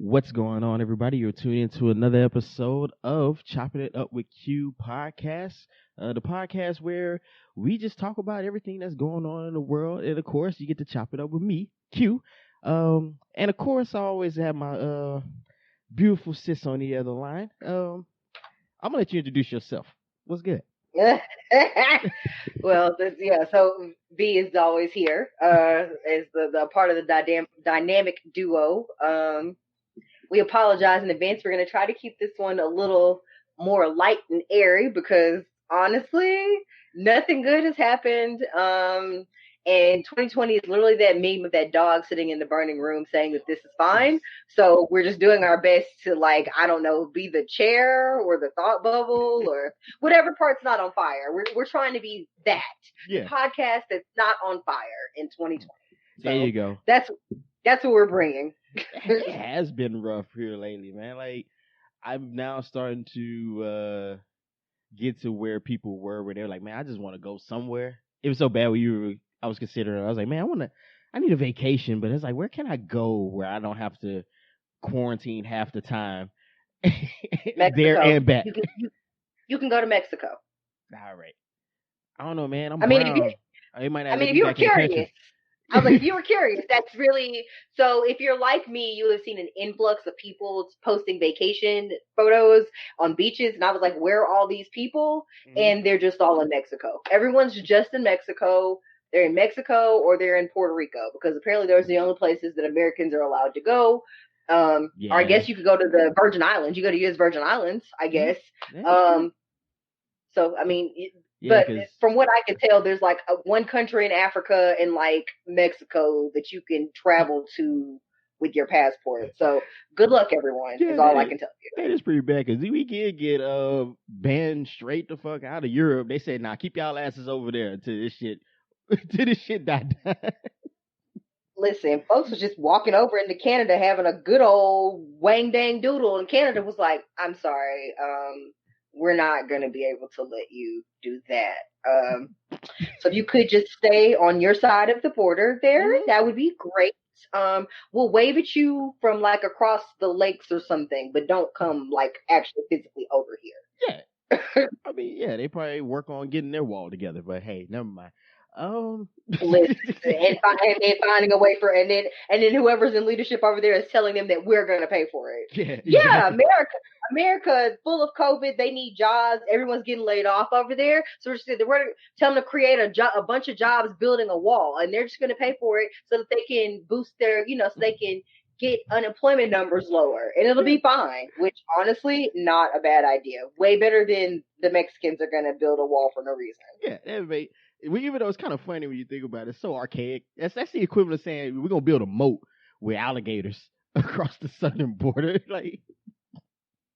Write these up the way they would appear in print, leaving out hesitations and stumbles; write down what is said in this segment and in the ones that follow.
What's going on, everybody? You're tuning into another episode of Chopping It Up with Q podcast, the podcast where we just talk about everything that's going on in the world. And of course, you get to chop it up with me, Q. And of course, I always have my beautiful sis on the other line. I'm gonna let you introduce yourself. What's good? So B is always here as the part of the dynamic duo. We apologize in advance. We're going to try to keep this one a little more light and airy because honestly, nothing good has happened. And 2020 is literally that meme of that dog sitting in the burning room saying that this is fine. So we're just doing our best to, like, I don't know, be the chair or the thought bubble or whatever part's not on fire. We're trying to be that podcast that's not on fire in 2020. There you go. That's what we're bringing. It has been rough here lately, man. Like, I'm now starting to get to where people were when they were like, man, I just want to go somewhere. It was so bad when I was considering, I was like, man, I need a vacation, but it's like, where can I go where I don't have to quarantine half the time? There and back. You can go to Mexico. All right. I don't know, man. If you were curious. I was like, if you were curious, that's really, so if you're like me, you have seen an influx of people posting vacation photos on beaches. And I was like, where are all these people? Mm-hmm. And they're just all in Mexico. Everyone's just in Mexico. They're in Mexico or they're in Puerto Rico because apparently those are the only places that Americans are allowed to go. Or I guess you could go to the Virgin Islands. You go to U.S. Virgin Islands, I guess. Yeah. But from what I can tell, there's like one country in Africa and like Mexico that you can travel to with your passport. So good luck, everyone. Is all I can tell you. That is pretty bad because we can get banned straight the fuck out of Europe. They said, "Nah, keep y'all asses over there until this shit die down." Listen, folks was just walking over into Canada having a good old wang dang doodle, and Canada was like, "I'm sorry, we're not going to be able to let you do that. So if you could just stay on your side of the border there, that would be great. We'll wave at you from like across the lakes or something, but don't come like actually physically over here." Yeah. I mean, yeah, they probably work on getting their wall together, but hey, never mind. Listen, and finding a way for, and then whoever's in leadership over there is telling them that we're going to pay for it. Yeah, exactly. America is full of COVID. They need jobs. Everyone's getting laid off over there. So we're going to tell them to create a bunch of jobs building a wall, and they're just going to pay for it so that they can boost their, so they can get unemployment numbers lower, and it'll be fine. Which honestly, not a bad idea. Way better than the Mexicans are going to build a wall for no reason. Yeah, everybody. Even though it's kind of funny when you think about it, it's so archaic. That's the equivalent of saying we're gonna build a moat with alligators across the southern border. Like,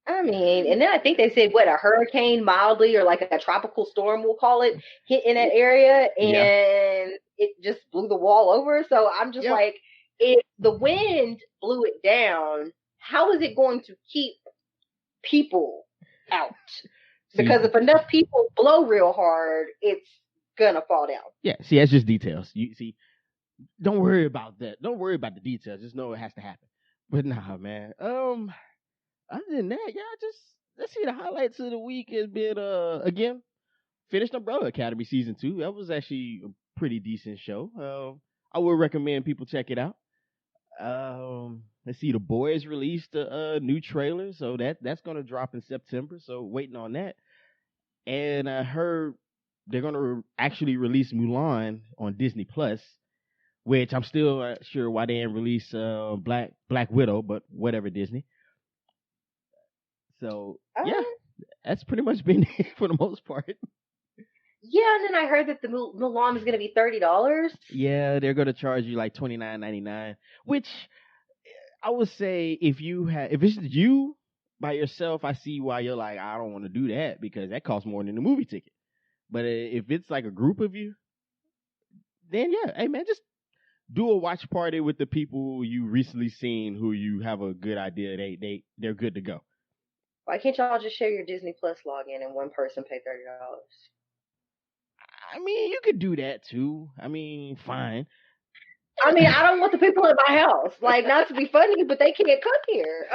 I mean, and then I think they said a hurricane mildly or like a tropical storm, we'll call it, hit in that area, and it just blew the wall over. So I'm just like, if the wind blew it down, how is it going to keep people out? Because if enough people blow real hard, it's gonna fall down. Yeah, see, that's just details. You see, don't worry about that. Don't worry about the details. Just know it has to happen. But nah, man. Other than that, just let's see. The highlights of the week has been again finished Umbrella Academy season 2. That was actually a pretty decent show. I would recommend people check it out. Let's see. The Boys released a new trailer, so that's gonna drop in September. So waiting on that. And I heard they're going to actually release Mulan on Disney Plus, which I'm still not sure why they didn't release Black Widow, but whatever, Disney. So, yeah, that's pretty much been it for the most part. Yeah, and then I heard that the Mulan is going to be $30. Yeah, they're going to charge you like $29.99, which I would say if it's you by yourself, I see why you're like, I don't want to do that because that costs more than the movie ticket. But if it's like a group of you, then yeah, hey man, just do a watch party with the people you recently seen who you have a good idea they're good to go. Why can't y'all just share your Disney Plus login and one person pay $30? I mean, you could do that too. I mean, fine. I mean, I don't want the people in my house. Like, not to be funny, but they can't cook here.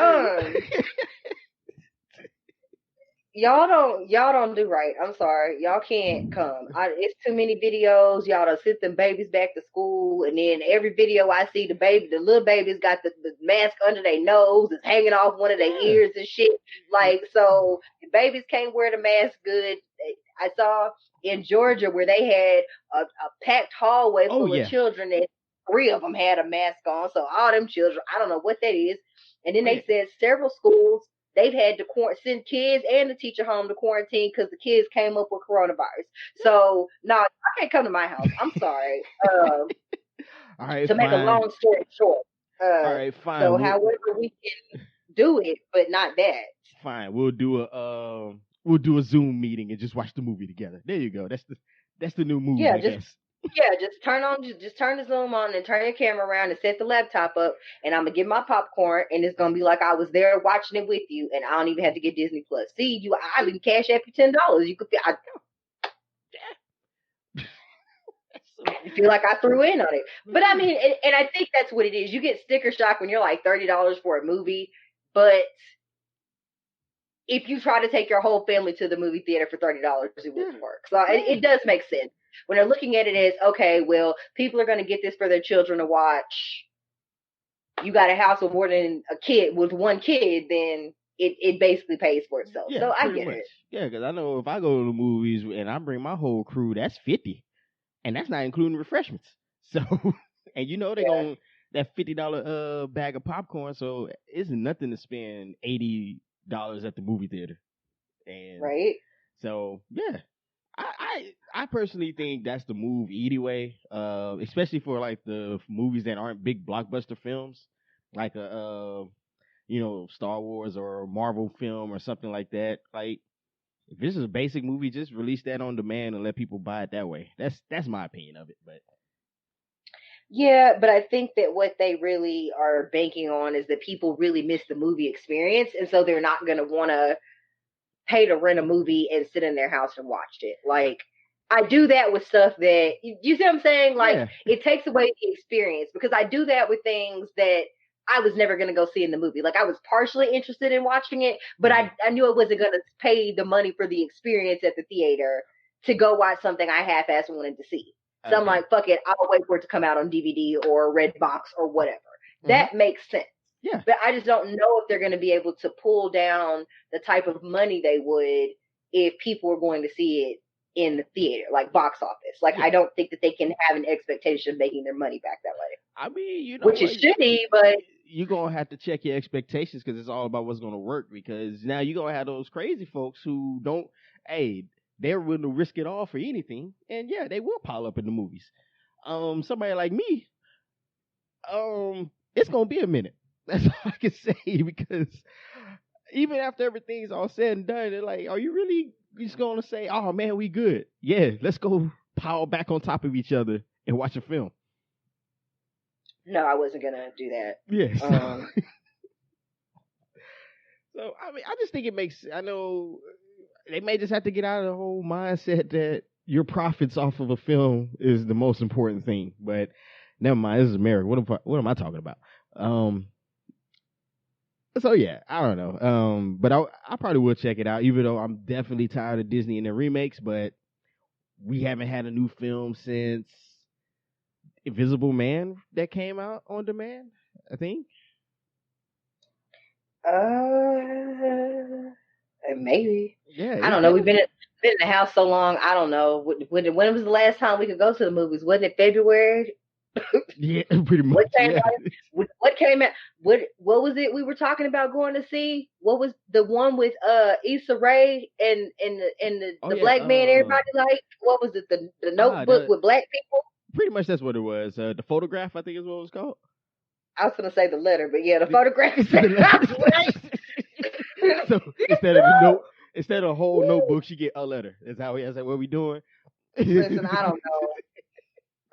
Y'all don't do right. I'm sorry. Y'all can't come. It's too many videos. Y'all done sent them babies back to school, and then every video I see, the little babies got the mask under their nose, it's hanging off one of their ears and shit. Like, so the babies can't wear the mask good. I saw in Georgia where they had a packed hallway full of children, and 3 of them had a mask on. So all them children, I don't know what that is. And then they said several schools, they've had to send kids and the teacher home to quarantine because the kids came up with coronavirus. So, no, I can't come to my house. I'm sorry. All right, to make a long story short. All right, fine. So, however we can do it, but not that. Fine. We'll do a Zoom meeting and just watch the movie together. There you go. That's the new movie, I guess. Yeah, just turn the Zoom on and turn your camera around and set the laptop up, and I'm gonna get my popcorn, and it's gonna be like I was there watching it with you, and I don't even have to get Disney Plus. See, I can cash app you $10. You could feel like I threw in on it, but I mean, and I think that's what it is. You get sticker shock when you're like $30 for a movie, but if you try to take your whole family to the movie theater for $30, it wouldn't work. So it does make sense. When they're looking at it as, okay, well, people are going to get this for their children to watch. You got a house with more than a kid, with one kid, then it basically pays for itself. Yeah, so I get it. Yeah, because I know if I go to the movies and I bring my whole crew, that's $50, and that's not including refreshments. So, and you know they're going that $50 bag of popcorn, so it's nothing to spend $80 at the movie theater. And right. So yeah. I personally think that's the move anyway, especially for like the movies that aren't big blockbuster films, like a Star Wars or a Marvel film or something like that. Like if this is a basic movie, just release that on demand and let people buy it that way. That's my opinion of it. But yeah, but I think that what they really are banking on is that people really miss the movie experience, and so they're not going to want to pay to rent a movie and sit in their house and watch it. Like, I do that with stuff that, you see what I'm saying? Like, it takes away the experience, because I do that with things that I was never going to go see in the movie. Like, I was partially interested in watching it, but I knew I wasn't going to pay the money for the experience at the theater to go watch something I half-assed wanted to see. So I'm like, fuck it, I'll wait for it to come out on DVD or Redbox or whatever. That makes sense. Yeah. But I just don't know if they're going to be able to pull down the type of money they would if people were going to see it in the theater, like box office. Like, I don't think that they can have an expectation of making their money back that way. I mean, which is shitty, but you're going to have to check your expectations, because it's all about what's going to work, because now you're going to have those crazy folks who don't, they're willing to risk it all for anything. And yeah, they will pile up in the movies. Somebody like me, it's going to be a minute. That's all I can say, because even after everything's all said and done, they're like, are you really just going to say, oh man, we good? Yeah, let's go pile back on top of each other and watch a film. No, I wasn't going to do that. Yes. So, I mean, I just think it makes, I know they may just have to get out of the whole mindset that your profits off of a film is the most important thing. But never mind, this is America. What am I talking about? So yeah, I don't know. But I probably will check it out, even though I'm definitely tired of Disney and their remakes. But we haven't had a new film since Invisible Man that came out on demand, I think. Maybe. Yeah. I don't know. We've been in the house so long. I don't know. When was the last time we could go to the movies? Wasn't it February? Yeah, pretty much. What came out? What was it we were talking about going to see? What was the one with Issa Rae and the black man everybody liked? What was it? The Notebook with black people? Pretty much that's what it was. The Photograph, I think, is what it was called. I was gonna say The Letter, but yeah, the Photograph. So instead of a whole notebook, she get a letter. Is that what we doing? Listen, I don't know.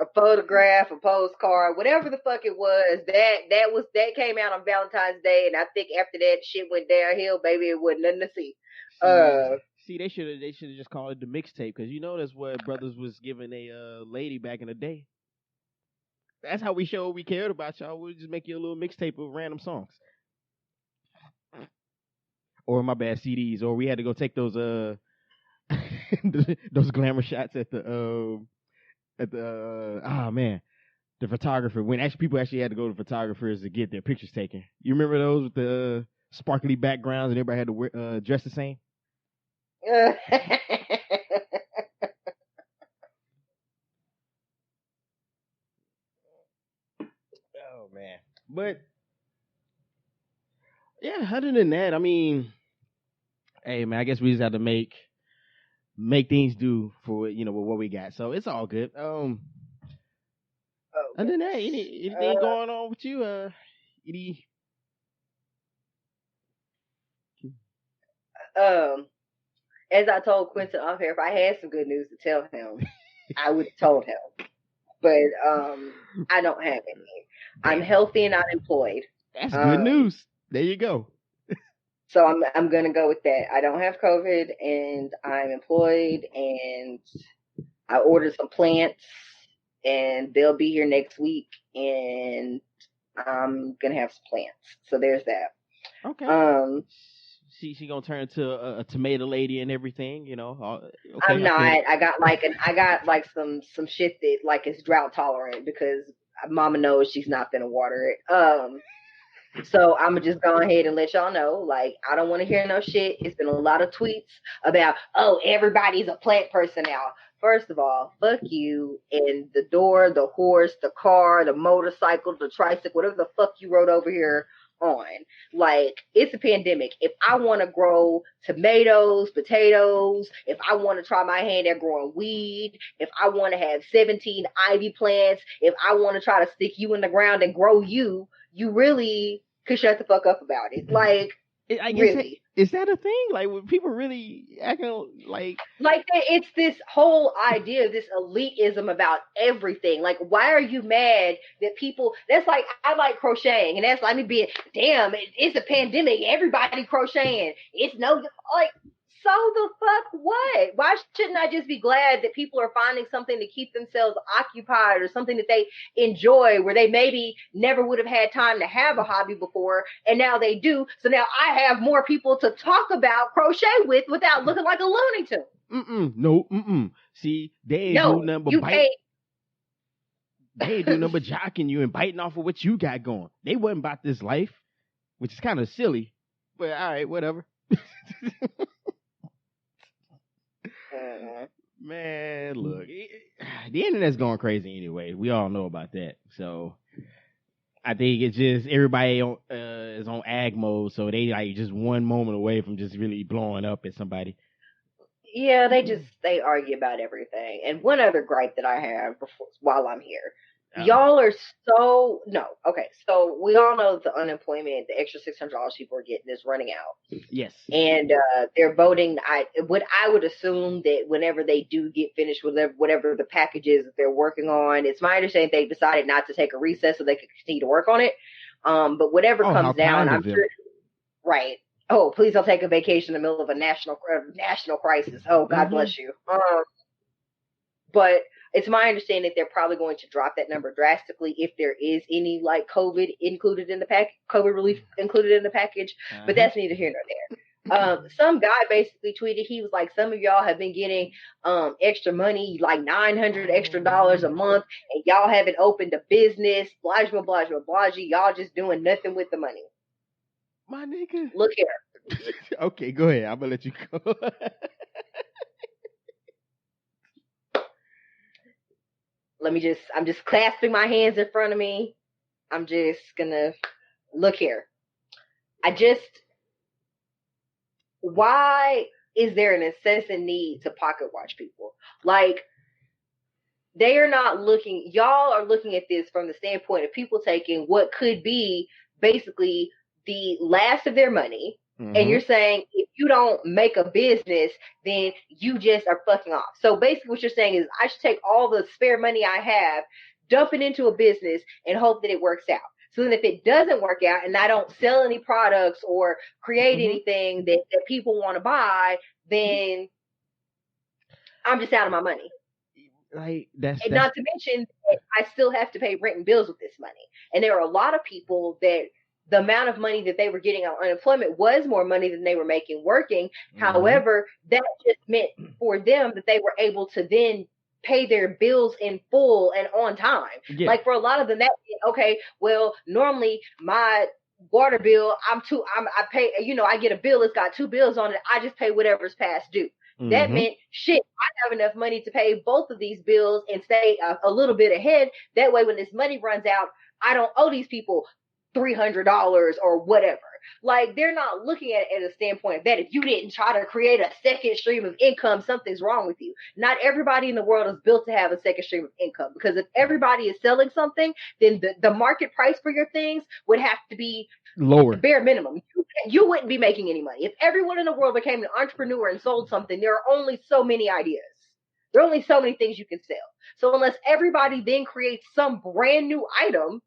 A photograph, a postcard, whatever the fuck it was, that came out on Valentine's Day, and I think after that shit went downhill, baby, it wasn't nothing to see. See, they should have just called it the mixtape, because that's what brothers was giving a lady back in the day. That's how we showed we cared about y'all. We'll just make you a little mixtape of random songs. Or my bad CDs. Or we had to go take those those glamour shots at the man, the photographer, when actually people actually had to go to photographers to get their pictures taken. You remember those with the sparkly backgrounds and everybody had to wear, dress the same? Oh man. But yeah, other than that, I mean, hey man, I guess we just have to make things do for with what we got. So it's all good. Other than that, anything going on with you? Any As I told Quentin off here, if I had some good news to tell him, I would have told him. But I don't have any. I'm healthy and unemployed. That's good news. There you go. So I'm gonna go with that. I don't have COVID and I'm employed and I ordered some plants and they'll be here next week and I'm gonna have some plants. So there's that. Okay. She gonna turn into a tomato lady and everything, Okay, I'm not. I got like some shit that like is drought tolerant because Mama knows she's not gonna water it. So I'm gonna just go ahead and let y'all know, like, I don't want to hear no shit. It's been a lot of tweets about, oh, everybody's a plant person now. First of all, fuck you and the door, the horse, the car, the motorcycle, the tricycle, whatever the fuck you wrote over here on. Like, it's a pandemic. If I want to grow tomatoes, potatoes, if I want to try my hand at growing weed, if I want to have 17 ivy plants, if I want to try to stick you in the ground and grow you, you really could shut the fuck up about it. Like, I guess really. Is that a thing? Like, when people really acting like it's this whole idea of this elitism about everything. Like, why are you mad that people? That's like, I like crocheting, and that's like me being, damn, it's a pandemic. Everybody crocheting. It's no like. So the fuck what? Why shouldn't I just be glad that people are finding something to keep themselves occupied or something that they enjoy where they maybe never would have had time to have a hobby before and now they do. So now I have more people to talk about crochet with without looking like a Looney Tune. No. See, they ain't do nothing but bite. They ain't do nothing but jocking you and biting off of what you got going. They wasn't about this life, which is kind of silly. But all right, whatever. Man, look, the internet's going crazy anyway. We all know about that. So I think it's just everybody is on ag mode, so they like just one moment away from just really blowing up at somebody. Yeah, they argue about everything. And one other gripe that I have while I'm here. Y'all are so okay. So we all know that the unemployment, the extra $600 people are getting is running out. Yes, and they're voting. I would assume that whenever they do get finished with whatever the package is that they're working on, it's my understanding they decided not to take a recess so they could continue to work on it. But whatever comes down, I'm sure. Right. Oh, please don't take a vacation in the middle of a national crisis. Oh, God bless you. But it's my understanding that they're probably going to drop that number drastically if there is any like COVID included in the COVID relief included in the package. But that's neither here nor there. Some guy basically tweeted, he was like, some of y'all have been getting extra money, like $900 extra a month, and y'all haven't opened a business, blah, blah, blah, blah, blah. Y'all just doing nothing with the money. My nigga. Look here. Okay, go ahead. I'm gonna let you go. I'm just clasping my hands in front of me. I'm just gonna look here. Why is there an incessant need to pocket watch people? Like, they are not looking, y'all are looking at this from the standpoint of people taking what could be basically the last of their money. And you're saying, if you don't make a business, then you just are fucking off. So basically what you're saying is, I should take all the spare money I have, dump it into a business, and hope that it works out. So then if it doesn't work out and I don't sell any products or create anything that people want to buy, then I'm just out of my money. like that's And not to mention, I still have to pay rent and bills with this money. And there are a lot of people that the amount of money that they were getting on unemployment was more money than they were making working. However, that just meant for them that they were able to then pay their bills in full and on time. Yeah. Like for a lot of them, that okay, well, normally my water bill, I pay, I get a bill, it's got 2 bills on it. I just pay whatever's past due. That meant shit. I have enough money to pay both of these bills and stay a little bit ahead. That way, when this money runs out, I don't owe these people $300 or whatever. Like they're not looking at it at a standpoint that if you didn't try to create a second stream of income, something's wrong with you. Not everybody in the world is built to have a second stream of income, because if everybody is selling something, then the market price for your things would have to be lower, the bare minimum. You wouldn't be making any money. If everyone in the world became an entrepreneur and sold something, there are only so many ideas. There are only so many things you can sell. So unless everybody then creates some brand new item,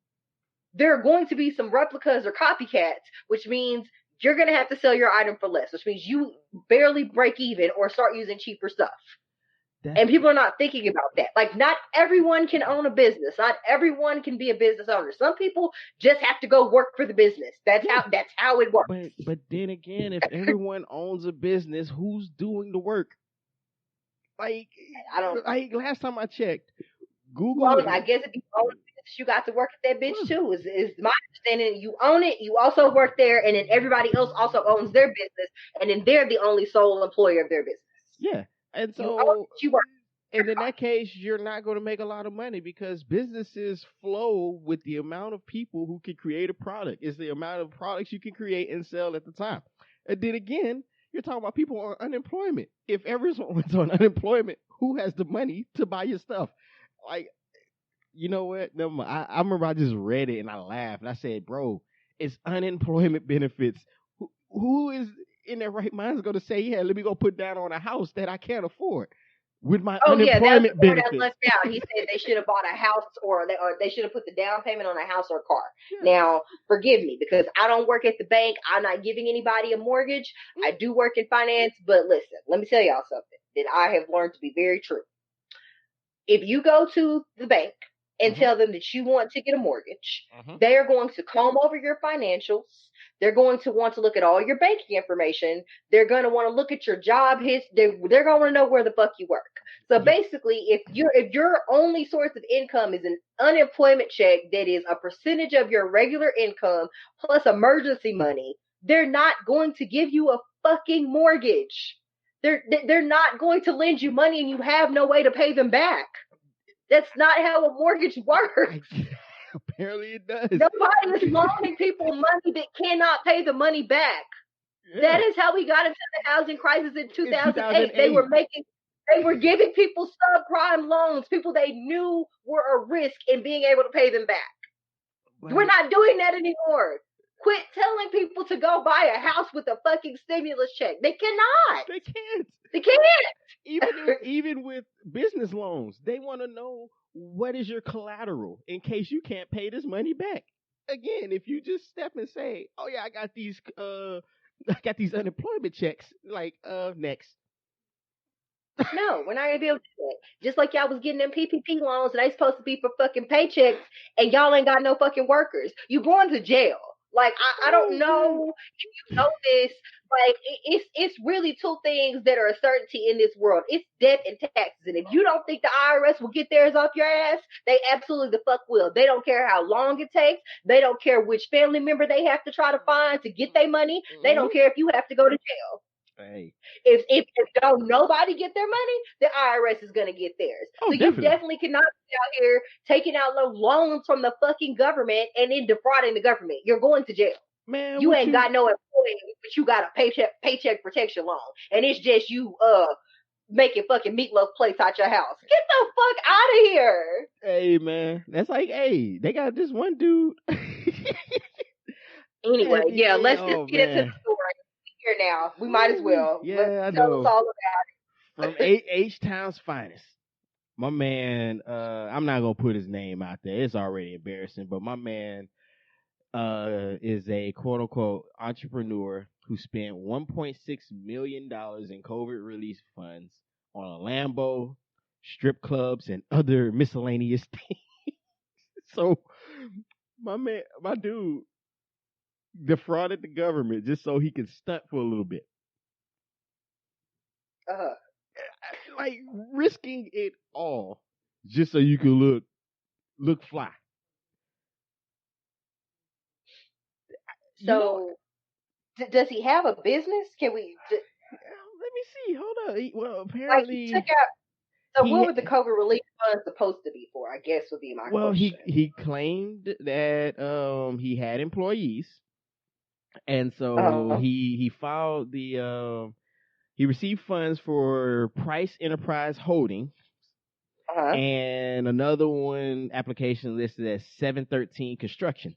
there are going to be some replicas or copycats, which means you're going to have to sell your item for less, which means you barely break even or start using cheaper stuff. And people are not thinking about that. Like, not everyone can own a business. Not everyone can be a business owner. Some people just have to go work for the business. That's how it works. But then again, if everyone owns a business, who's doing the work? Like, I don't. Like last time I checked, Google. Well, I guess if you own a business, you got to work at that bitch too. Is my understanding. You own it. You also work there, and then everybody else also owns their business, and then they're the only sole employer of their business. Yeah, and so you own it, you work. And in that case, you're not going to make a lot of money, because businesses flow with the amount of people who can create a product. It's the amount of products you can create and sell at the time. And then again, you're talking about people on unemployment. If everyone's on unemployment, who has the money to buy your stuff? Like, you know what? Never mind. I remember I just read it and I laughed. And I said, bro, it's unemployment benefits. Who is in their right mind is going to say, yeah, let me go put down on a house that I can't afford with my unemployment benefits? That left out. He said they should have bought a house, or they should have put the down payment on a house or a car. Yeah. Now, forgive me, because I don't work at the bank. I'm not giving anybody a mortgage. I do work in finance, but listen, let me tell y'all something that I have learned to be very true. If you go to the bank and tell them that you want to get a mortgage, they are going to comb over your financials. They're going to want to look at all your banking information. They're going to want to look at your job history. They're going to want to know where the fuck you work. So basically, if your only source of income is an unemployment check that is a percentage of your regular income plus emergency money, they're not going to give you a fucking mortgage. They're not going to lend you money and you have no way to pay them back. That's not how a mortgage works. Apparently it does. Nobody is loaning people money that cannot pay the money back. Yeah. That is how we got into the housing crisis in 2008. They were giving people subprime loans, people they knew were a risk in being able to pay them back. Right. We're not doing that anymore. Quit telling people to go buy a house with a fucking stimulus check. They cannot. They can't. They can't. Even with business loans, they want to know, what is your collateral in case you can't pay this money back. Again, if you just step and say, "Oh yeah, I got these unemployment checks," like next. No, we're not gonna be able to do that. Just like y'all was getting them PPP loans, and they supposed to be for fucking paychecks, and y'all ain't got no fucking workers. You going to jail. Like, I don't know if you know this. Like, it's really two things that are a certainty in this world. It's debt and taxes. And if you don't think the IRS will get theirs off your ass, they absolutely the fuck will. They don't care how long it takes. They don't care which family member they have to try to find to get their money. They don't care if you have to go to jail. Hey. If don't nobody get their money, the IRS is gonna get theirs. So you definitely cannot be out here taking out loans from the fucking government and then defrauding the government. You're going to jail. Man, you ain't got no employee, but you got a paycheck protection loan, and it's just you making fucking meatloaf plates out your house. Get the fuck out of here. Hey man, that's like, hey, they got this one dude. Anyway, yeah, let's just get into the story. Here now, we might as well. Yeah, I know. Tell us all about it. From H-Town's finest, my man. I'm not gonna put his name out there. It's already embarrassing. But my man is a quote unquote entrepreneur who spent $1.6 million in COVID relief funds on a Lambo, strip clubs, and other miscellaneous things. So my dude defrauded the government just so he could stunt for a little bit. Uh-huh. Like risking it all just so you could look fly. You know, So, does he have a business? Can we let me see. Hold up. Well, like he took apparently out? So, what he were the COVID relief funds supposed to be for? I guess would be my well question. he claimed that he had employees, and so Uh-huh. he filed the he received funds for Price Enterprise Holding Uh-huh. and another one application listed as 713 Construction.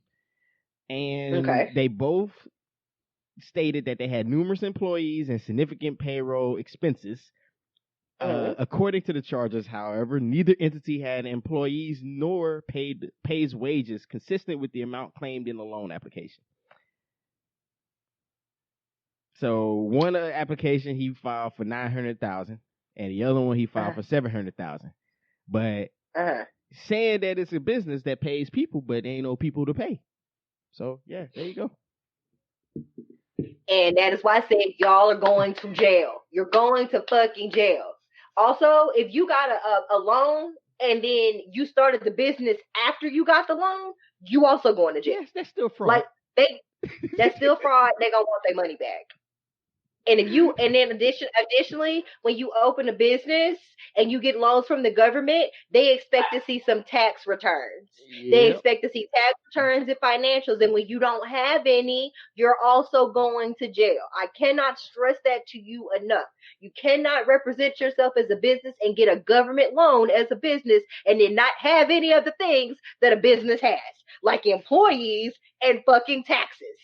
And Okay. they both stated that they had numerous employees and significant payroll expenses. Uh-huh. According to the charges, however, neither entity had employees nor pays wages consistent with the amount claimed in the loan application. So one application he filed for 900,000, and the other one he filed Uh-huh. for 700,000. But Uh-huh. saying that it's a business that pays people, but ain't no people to pay. So yeah, there you go. And that is why I said y'all are going to jail. You're going to fucking jail. Also, if you got a loan and then you started the business after you got the loan, you also going to jail. Yes, that's still fraud. Like that's still fraud. They gonna want their money back. And then additionally, when you open a business and you get loans from the government, they expect to see some tax returns. They Yep. expect to see tax returns and financials. And when you don't have any, you're also going to jail. I cannot stress that to you enough. You cannot represent yourself as a business and get a government loan as a business and then not have any of the things that a business has, like employees and fucking taxes.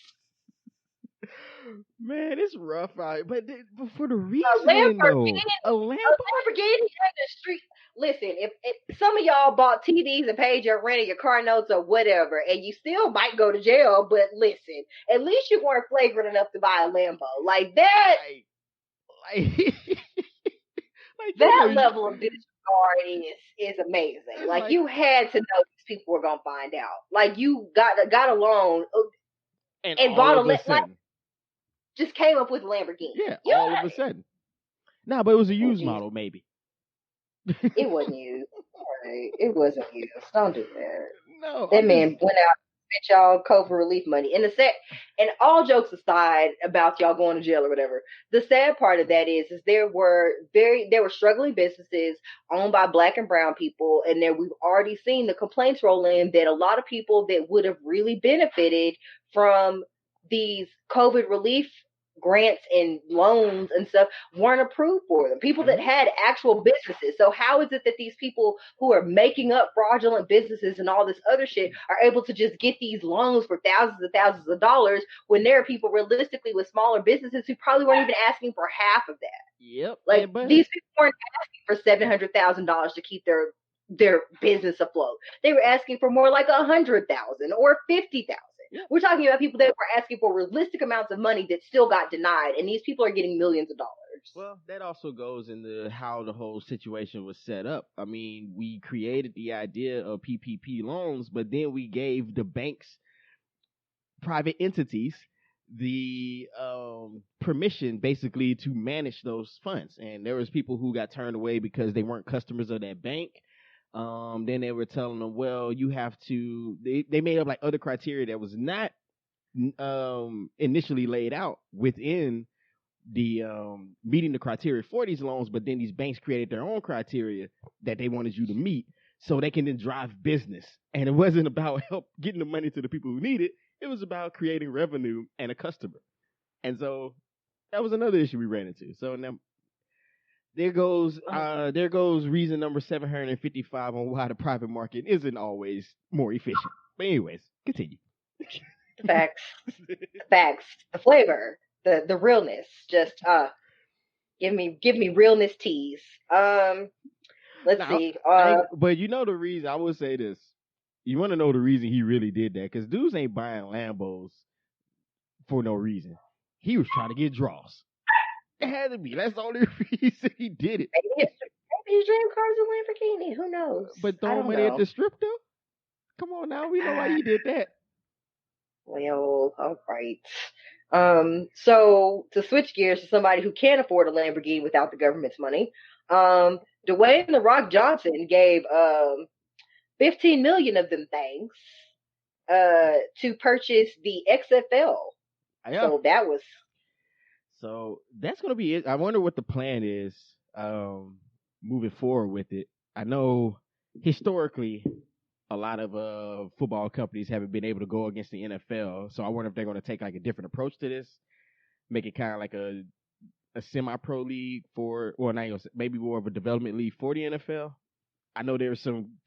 Man, it's rough out. But for the A reasoning though, Lamborghini, a a Lambo. Lamborghini in the street. Listen, if some of y'all bought TVs and paid your rent or your car notes or whatever, and you still might go to jail, but listen, at least you weren't flagrant enough to buy a Lambo. Like that, like, like you know, that level of disregard is amazing. Like like, you had to know these people were gonna find out. Like you got a loan and and all bought of a like sudden, just came up with a Lamborghini. yeah, You all of a sudden. Nah, but it was a oh used geez, model, maybe. it wasn't used. Right. It wasn't used. Don't do that. No, That I'm just. man went out and spent y'all COVID relief money. And all jokes aside about y'all going to jail or whatever, the sad part of that is there were struggling businesses owned by black and brown people, and there we've already seen the complaints roll in that a lot of people that would have really benefited from these COVID relief grants and loans and stuff weren't approved for them. People that had actual businesses. So how is it that these people who are making up fraudulent businesses and all this other shit are able to just get these loans for thousands of dollars when there are people realistically with smaller businesses who probably weren't even asking for half of that? Yep. Like But these people weren't asking for $700,000 to keep their business afloat. They were asking for more like 100,000 or 50,000. yeah. We're talking about people that were asking for realistic amounts of money that still got denied, and these people are getting millions of dollars. Well, that also goes into how the whole situation was set up. I mean, we created the idea of PPP loans, but then we gave the banks, private entities, the permission basically to manage those funds. And there was people who got turned away because they weren't customers of that bank. Then they were telling them, well, you have to. They made up like other criteria that was not initially laid out within the meeting the criteria for these loans, but then these banks created their own criteria that they wanted you to meet so they can then drive business. And it wasn't about help getting the money to the people who need it. It was about creating revenue and a customer. And so that was another issue we ran into. So now there goes reason number 755 on why the private market isn't always more efficient. But anyways, continue. Facts, facts. The flavor, the realness. Just give me realness teas. Let's Now, see. but you know the reason, I will say this. You want to know the reason he really did that? Because dudes ain't buying Lambos for no reason. He was trying to get draws. It had to be. That's the only reason he did it. His dream car is a Lamborghini. Who knows? But I throwing don't money at know. the strip though? Come on now, we know why you did that. Well, all right. So to switch gears to somebody who can't afford a Lamborghini without the government's money, Dwayne the Rock Johnson gave 15 million of them things to purchase the XFL. Yeah. So that was So that's gonna be it. I wonder what the plan is moving forward with it. I know historically a lot of football companies haven't been able to go against the NFL. So I wonder if they're gonna take like a different approach to this, make it kind of like a semi-pro league for, or not even, maybe more of a development league for the NFL. I know there's some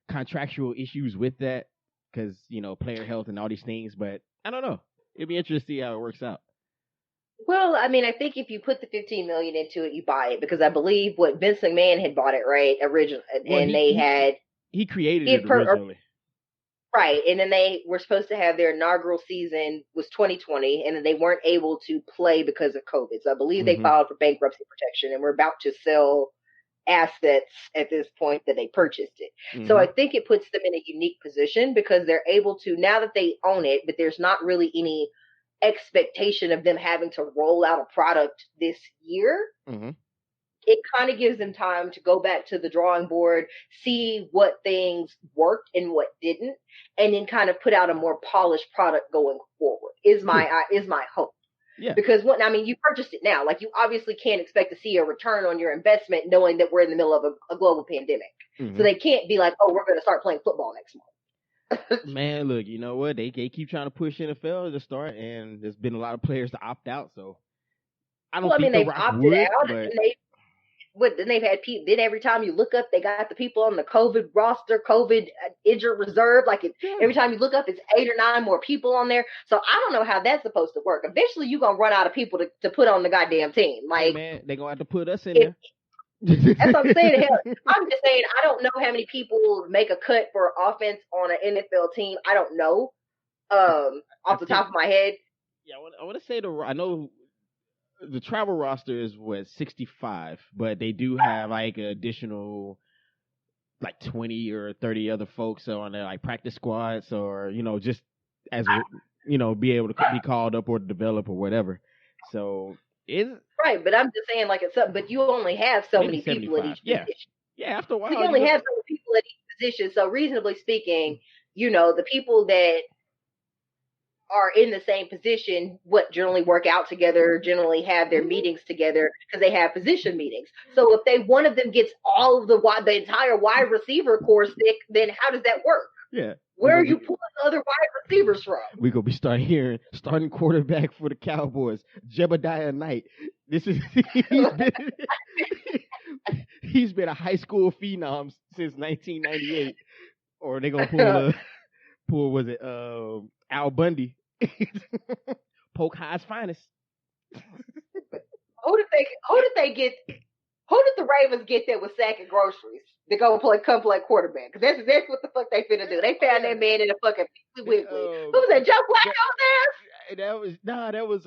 contractual issues with that because player health and all these things, but I don't know. It'd be interesting to see how it works out. well, I mean, I think if you put the 15 million into it, you buy it because I believe what Vince McMahon had bought it right originally, Well, and they had he created he had it originally. right, and then they were supposed to have their inaugural season was 2020, and then they weren't able to play because of COVID. So I believe they filed for bankruptcy protection, and we're about to sell assets at this point that they purchased it. So I think it puts them in a unique position because they're able to, now that they own it, but there's not really any expectation of them having to roll out a product this year. It kind of gives them time to go back to the drawing board, see what things worked and what didn't, and then kind of put out a more polished product going forward. Is my hope. Yeah. Because you purchased it now. Like, you obviously can't expect to see a return on your investment knowing that we're in the middle of a global pandemic. So they can't be like, oh, we're going to start playing football next month. Man, look, you know what? They keep trying to push NFL to start, and there's been a lot of players to opt out. So I don't think they've The Rock opted would, out, but then they've had people. Then every time you look up, they got the people on the COVID roster, COVID injured reserve. Like, every time you look up, it's 8 or 9 more people on there. So I don't know how that's supposed to work. Eventually, you're gonna run out of people to put on the goddamn team. Like, hey man, they're gonna have to put us in there. That's what I'm saying. Hell, I'm just saying, I don't know how many people make a cut for offense on an NFL team. I don't know. Off the top of my head. Yeah, I want to say I know the travel roster is 65, but they do have like additional like 20 or 30 other folks on their like practice squads, or just as be able to be called up or develop or whatever. So it's right, but I'm just saying, like, it's up, but you only have so many people at each position. Yeah, after a while you only have so many people at each position. So reasonably speaking, the people that are in the same position, generally work out together, generally have their meetings together because they have position meetings. So if one of them gets all of the entire wide receiver core sick, then how does that work? Yeah. Where are you pulling the other wide receivers from? We're going to be starting quarterback for the Cowboys, Jebediah Knight. He's been a high school phenom since 1998. Or they're going to was it Al Bundy? Polk High's finest. Who did the Ravens get that was sacking groceries to come play quarterback? Because that's what the fuck they finna do. They found that man in a fucking Piggly Wiggly. Who was that? Joe Flacco there? That was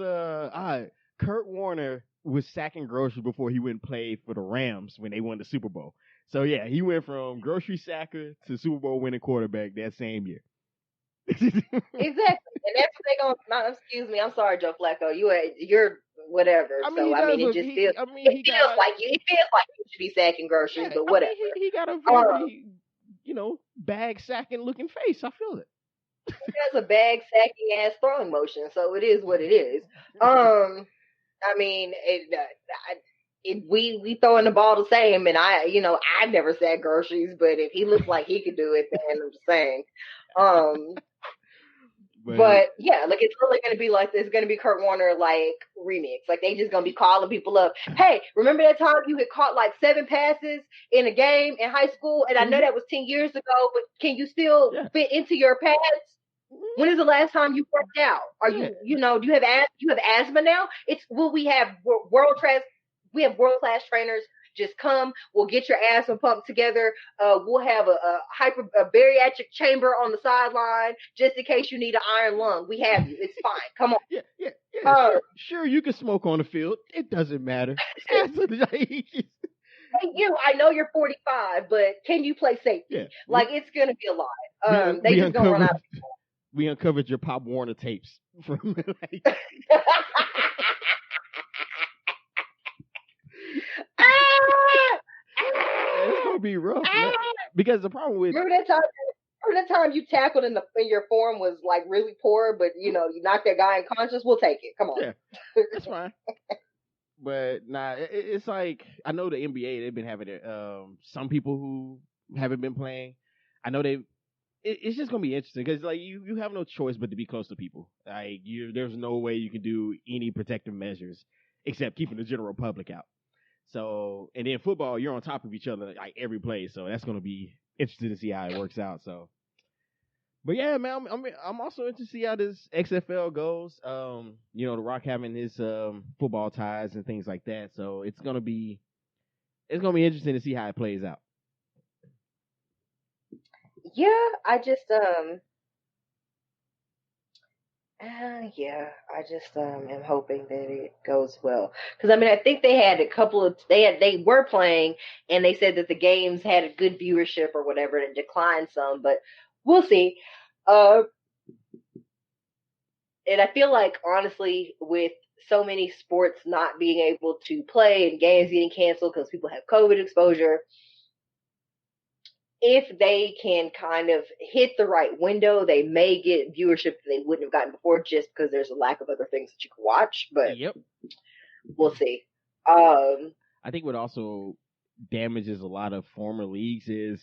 Kurt Warner was sacking groceries before he went and played for the Rams when they won the Super Bowl. So yeah, he went from grocery sacker to Super Bowl winning quarterback that same year. Exactly, and that's what they gonna. Excuse me, I'm sorry, Joe Flacco. You're whatever. It feels like you should be sacking groceries, but whatever. He got a very bag sacking looking face. I feel it. He has a bag sacking ass throwing motion, so it is what it is. We throwing the ball the same, and I've never sacked groceries, but if he looks like he could do it, then I'm just saying. But yeah, like, it's really going to be like, it's going to be Kurt Warner like remix. Like, they just going to be calling people up. Hey, remember that time you had caught like 7 passes in a game in high school? And I know that was 10 years ago, but can you still fit into your pads? When is the last time you worked out? Are you, do you have asthma now? We have world-class trainers. Just come. We'll get your asthma pump together. We'll have a bariatric chamber on the sideline just in case you need an iron lung. We have you. It's fine. Come on. Yeah. Sure, you can smoke on the field. It doesn't matter. I know you're 45, but can you play safety? Yeah, like it's gonna be a lot. They we just gonna run uncovered out. we uncovered your Pop Warner tapes from like. It's gonna be rough, man. Because the problem with Remember that time? Remember that time you tackled in your form was like really poor, but you knocked that guy unconscious. We'll take it. Come on. yeah, that's fine. But nah, it's like I know the NBA they've been having it. Some people who haven't been playing, I know it's just gonna be interesting because like you have no choice but to be close to people. Like there's no way you can do any protective measures except keeping the general public out. So and then football, you're on top of each other like every play. So that's gonna be interesting to see how it works out. So. But yeah, man, I'm also interested to see how this XFL goes. The Rock having his football ties and things like that. So it's gonna be interesting to see how it plays out. Yeah, I just I just am hoping that it goes well because I mean I think they had a couple of they were playing and they said that the games had a good viewership or whatever and it declined some, but we'll see. Uh, and I feel like honestly with so many sports not being able to play and games getting canceled because people have COVID exposure, if they can kind of hit the right window, they may get viewership that they wouldn't have gotten before just because there's a lack of other things that you can watch. But Yep. we'll see. I think what also damages a lot of former leagues is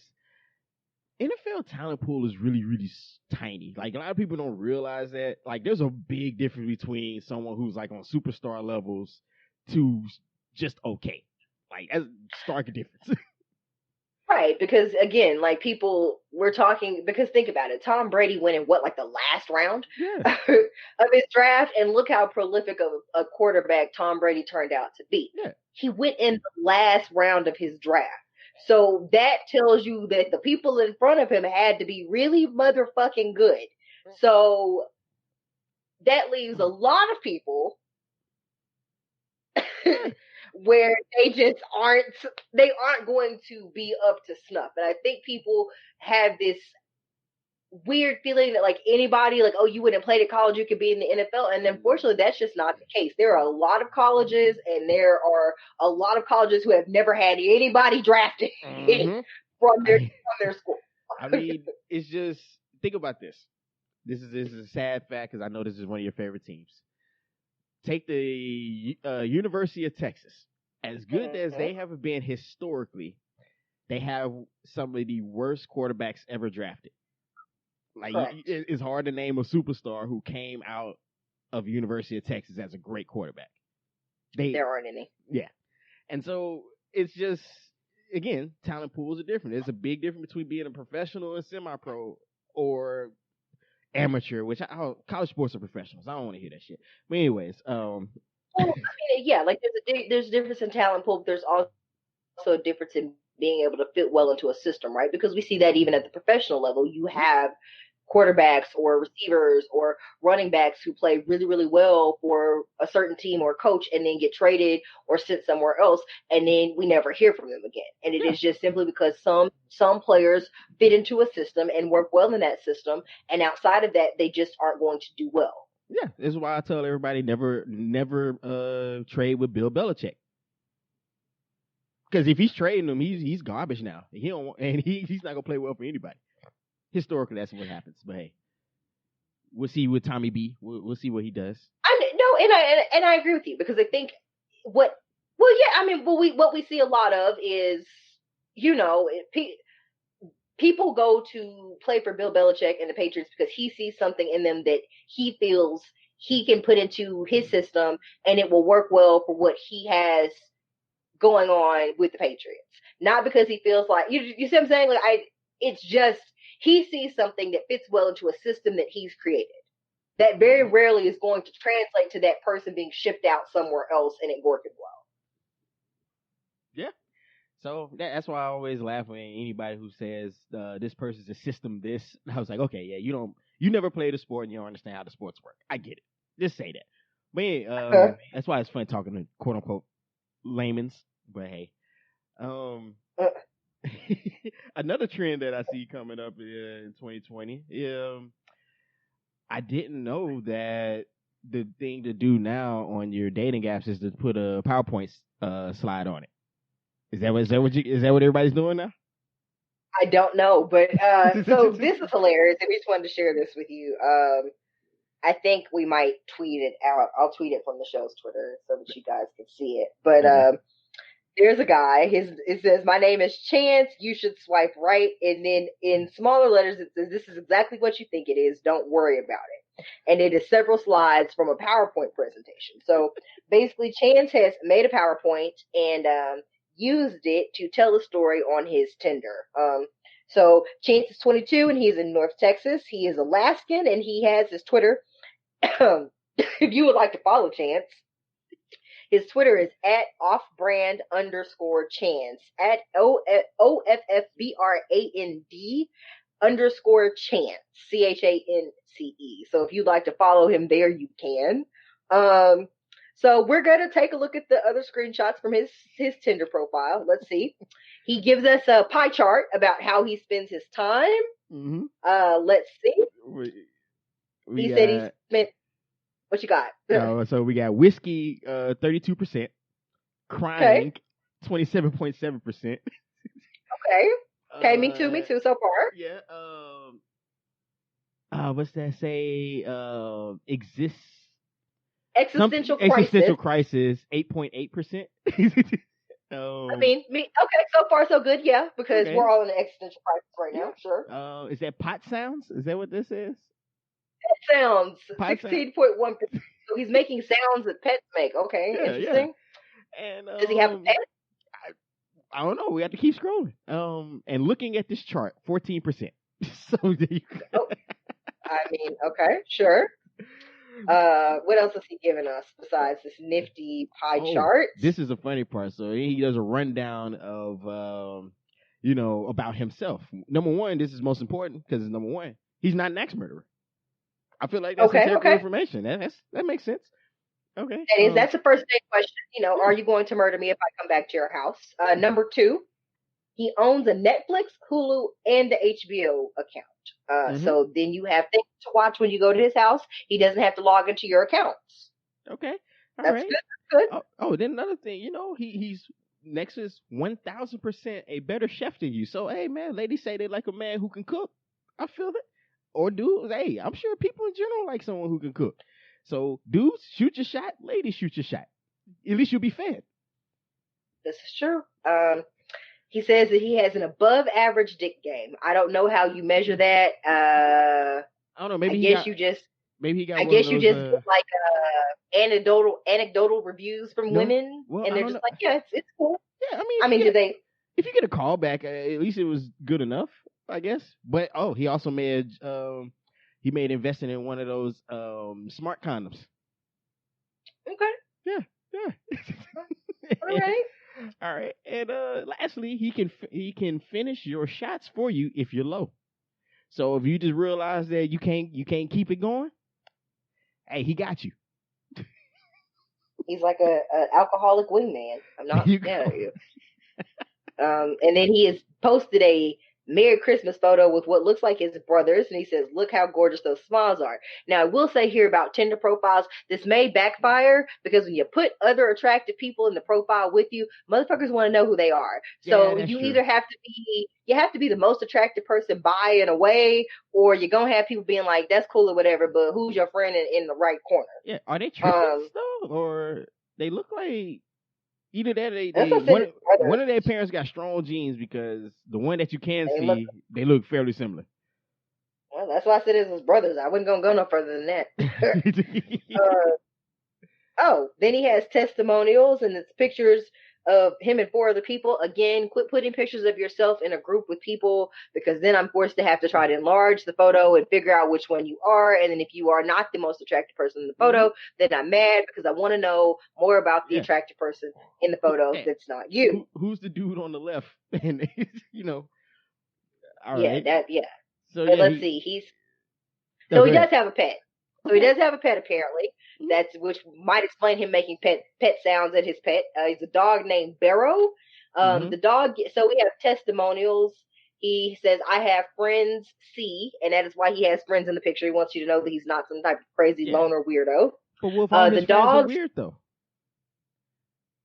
NFL talent pool is really, really tiny. Like a lot of people don't realize that. Like there's a big difference between someone who's like on superstar levels to just okay. Like that's stark difference. Right, because again, like people we're talking because think about it. Tom Brady went in what, like the last round Yeah. of his draft, and look how prolific of a quarterback Tom Brady turned out to be. Yeah. He went in the last round of his draft. So that tells you that the people in front of him had to be really motherfucking good. So that leaves a lot of people where they aren't going to be up to snuff. And I think people have this weird feeling that like anybody, like, oh, you wouldn't play at college, you could be in the NFL. And unfortunately that's just not the case. There are a lot of colleges and there are a lot of colleges who have never had anybody drafted from their school. I mean, it's just think about this. This is a sad fact because I know this is one of your favorite teams. Take the University of Texas. As good as they have been historically, they have some of the worst quarterbacks ever drafted. Like it's hard to name a superstar who came out of University of Texas as a great quarterback. There aren't any. Yeah, and so it's just again, talent pools are different. There's a big difference between being a professional and semi-pro or amateur, which college sports are professionals. I don't want to hear that shit. But anyways, well, I mean, yeah, like there's a difference in talent pool, but there's also a difference in being able to fit well into a system, right? Because we see that even at the professional level, you have quarterbacks or receivers or running backs who play really, really well for a certain team or coach and then get traded or sent somewhere else and then we never hear from them again. And it is just simply because some players fit into a system and work well in that system, and outside of that they just aren't going to do well. Yeah, this is why I tell everybody never trade with Bill Belichick. Because if he's trading him, he's garbage now. He don't and he's not gonna play well for anybody. Historically, that's what happens. But hey, we'll see with Tommy B. We'll see what he does. And I agree with you because I think what we see a lot of is people go to play for Bill Belichick and the Patriots because he sees something in them that he feels he can put into his system and it will work well for what he has going on with the Patriots. Not because he feels like you see what I'm saying? It's just he sees something that fits well into a system that he's created. That very rarely is going to translate to that person being shipped out somewhere else and it working well. Yeah. So that's why I always laugh when anybody who says this person's a system this. I was like, okay, yeah, you never played a sport and you don't understand how the sports work. I get it. Just say that. But yeah, that's why it's fun talking to quote unquote layman's. But hey, Um, Uh, another trend that I see coming up in 2020. I didn't know that the thing to do now on your dating apps is to put a PowerPoint slide on it. Is that what everybody's doing now? I don't know, but so this is hilarious. And we just wanted to share this with you. I think we might tweet it out. I'll tweet it from the show's Twitter so that you guys can see it. But Okay. there's a guy. It says, "My name is Chance. You should swipe right." And then in smaller letters, it says, "This is exactly what you think it is. Don't worry about it." And it is several slides from a PowerPoint presentation. So basically, Chance has made a PowerPoint and used it to tell a story on his Tinder. So Chance is 22 and he's in North Texas. He is Alaskan and he has his Twitter. If you would like to follow Chance, his Twitter is at offbrand_chance, at OFFBRAND_chance, CHANCE. So if you'd like to follow him there, you can. So we're going to take a look at the other screenshots from his Tinder profile. Let's see. He gives us a pie chart about how he spends his time. Mm-hmm. Let's see. We Said he spent. What you got? So we got whiskey, 32%, crying, 27.7%. Okay, me too so far. Yeah. What's that say? Existential crisis, 8.8%. I mean, okay, so far so good, yeah, because we're all in an existential crisis right now. Sure. Is that pot sounds? Is that what this is? Pet sounds, 16.1%. So he's making sounds that pets make. Okay, interesting. Yeah. And does he have a pet? I don't know. We have to keep scrolling. And looking at this chart, 14%. So there you go. Oh, I mean, okay, sure. What else has he given us besides this nifty pie chart? This is a funny part. So he does a rundown of, about himself. Number one, this is most important because it's number one. He's not an axe murderer. I feel like that's integral information. That makes sense. Okay. That's the first day question. Are you going to murder me if I come back to your house? Number two, he owns a Netflix, Hulu, and the HBO account. So then you have things to watch when you go to his house. He doesn't have to log into your accounts. Okay. That's right. Good. Then another thing, he's next is 1,000% a better chef than you. So, hey, man, ladies say they like a man who can cook. I feel that. Or dudes, hey, I'm sure people in general like someone who can cook. So, dudes, shoot your shot. Ladies, shoot your shot. At least you'll be fed. This is true. He says that he has an above average dick game. I don't know how you measure that. I don't know. Maybe you just get like anecdotal reviews from women, and they're just like, yeah, it's cool. Yeah, do they? If you get a call back, at least it was good enough, I guess. But he also made investing in one of those smart condoms. Okay. Yeah. All right. All right, and lastly, he can finish your shots for you if you're low. So if you just realize that you can't keep it going, hey, he got you. He's like a alcoholic wingman. I'm not mad at you. And then he has posted a Merry Christmas photo with what looks like his brothers, and he says, "Look how gorgeous those smiles are." Now, I will say here about Tinder profiles, this may backfire because when you put other attractive people in the profile with you, motherfuckers want to know who they are. So you either have to be the most attractive person by and away, or you're gonna have people being like, "That's cool" or whatever, but who's your friend in the right corner? Yeah, are they triplets though, or they look like? Either that, one of their parents got strong genes because the one that you can see, they look fairly similar. Well, that's why I said it was brothers. I wasn't gonna go no further than that. Then he has testimonials and it's pictures of him and 4 other people. Again, quit putting pictures of yourself in a group with people because then I'm forced to have to try to enlarge the photo and figure out which one you are. And then if you are not the most attractive person in the photo, then I'm mad because I want to know more about the attractive person in the photo that's not you. Who's the dude on the left? And all right. So let's see. He does have a pet. So he does have a pet apparently. That's which might explain him making pet sounds at his pet. He's a dog named Barrow. The dog. So we have testimonials. He says, "I have friends C," and that is why he has friends in the picture. He wants you to know that he's not some type of crazy loner weirdo. But what if all his the friends are dogs weird though?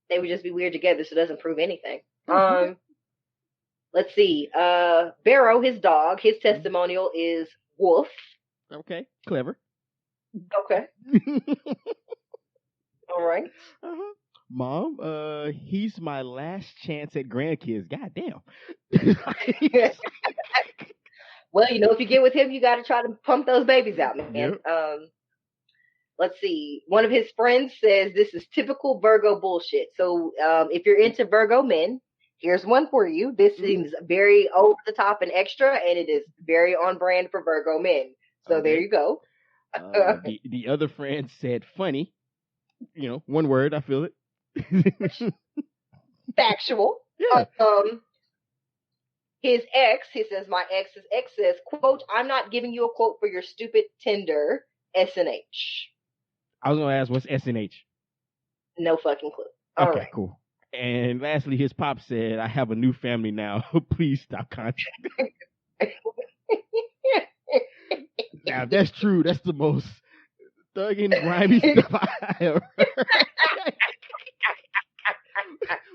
They would just be weird together, so it doesn't prove anything. Let's see. Barrow, his dog, his testimonial is Wolf. Okay, clever. Okay. All right. Mom, he's my last chance at grandkids. God damn. Well, you know, if you get with him, you got to try to pump those babies out, man. Yep. Let's see. One of his friends says this is typical Virgo bullshit. So if you're into Virgo men, here's one for you. This seems very over the top and extra, and it is very on brand for Virgo men. So there you go. The other friend said funny. You know, one word. I feel it. Factual. Yeah. His ex, he says, my ex's ex says, quote, "I'm not giving you a quote for your stupid Tinder, SNH. I was going to ask, what's SNH? No fucking clue. Okay, all right. Cool. And lastly, his pop said, "I have a new family now. Please stop contacting." Now, if that's true, that's the most thugging, grimy stuff I ever heard.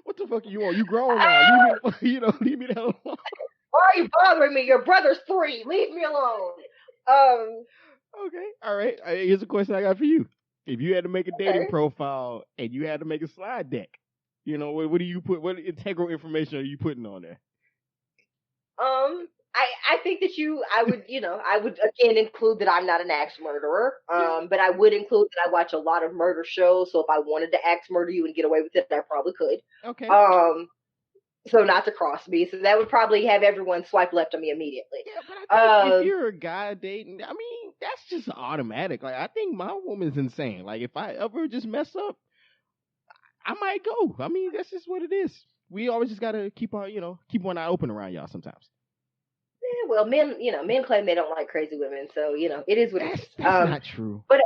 What the fuck are you on? You grown now. Leave me the hell alone. Why are you bothering me? Your brother's 3. Leave me alone. Okay. All right. Here's a question I got for you. If you had to make a dating profile and you had to make a slide deck, what do you put? What integral information are you putting on there? I think that I would again include that I'm not an axe murderer. But I would include that I watch a lot of murder shows. So if I wanted to axe murder you and get away with it, I probably could. Okay. So not to cross me. So that would probably have everyone swipe left on me immediately. Yeah, but I think if you're a guy dating, I mean, that's just automatic. Like, I think my woman's insane. Like, if I ever just mess up, I might go. I mean, that's just what it is. We always just gotta keep one eye open around y'all sometimes. Yeah, well, men claim they don't like crazy women, so it is what it is. That's not true. But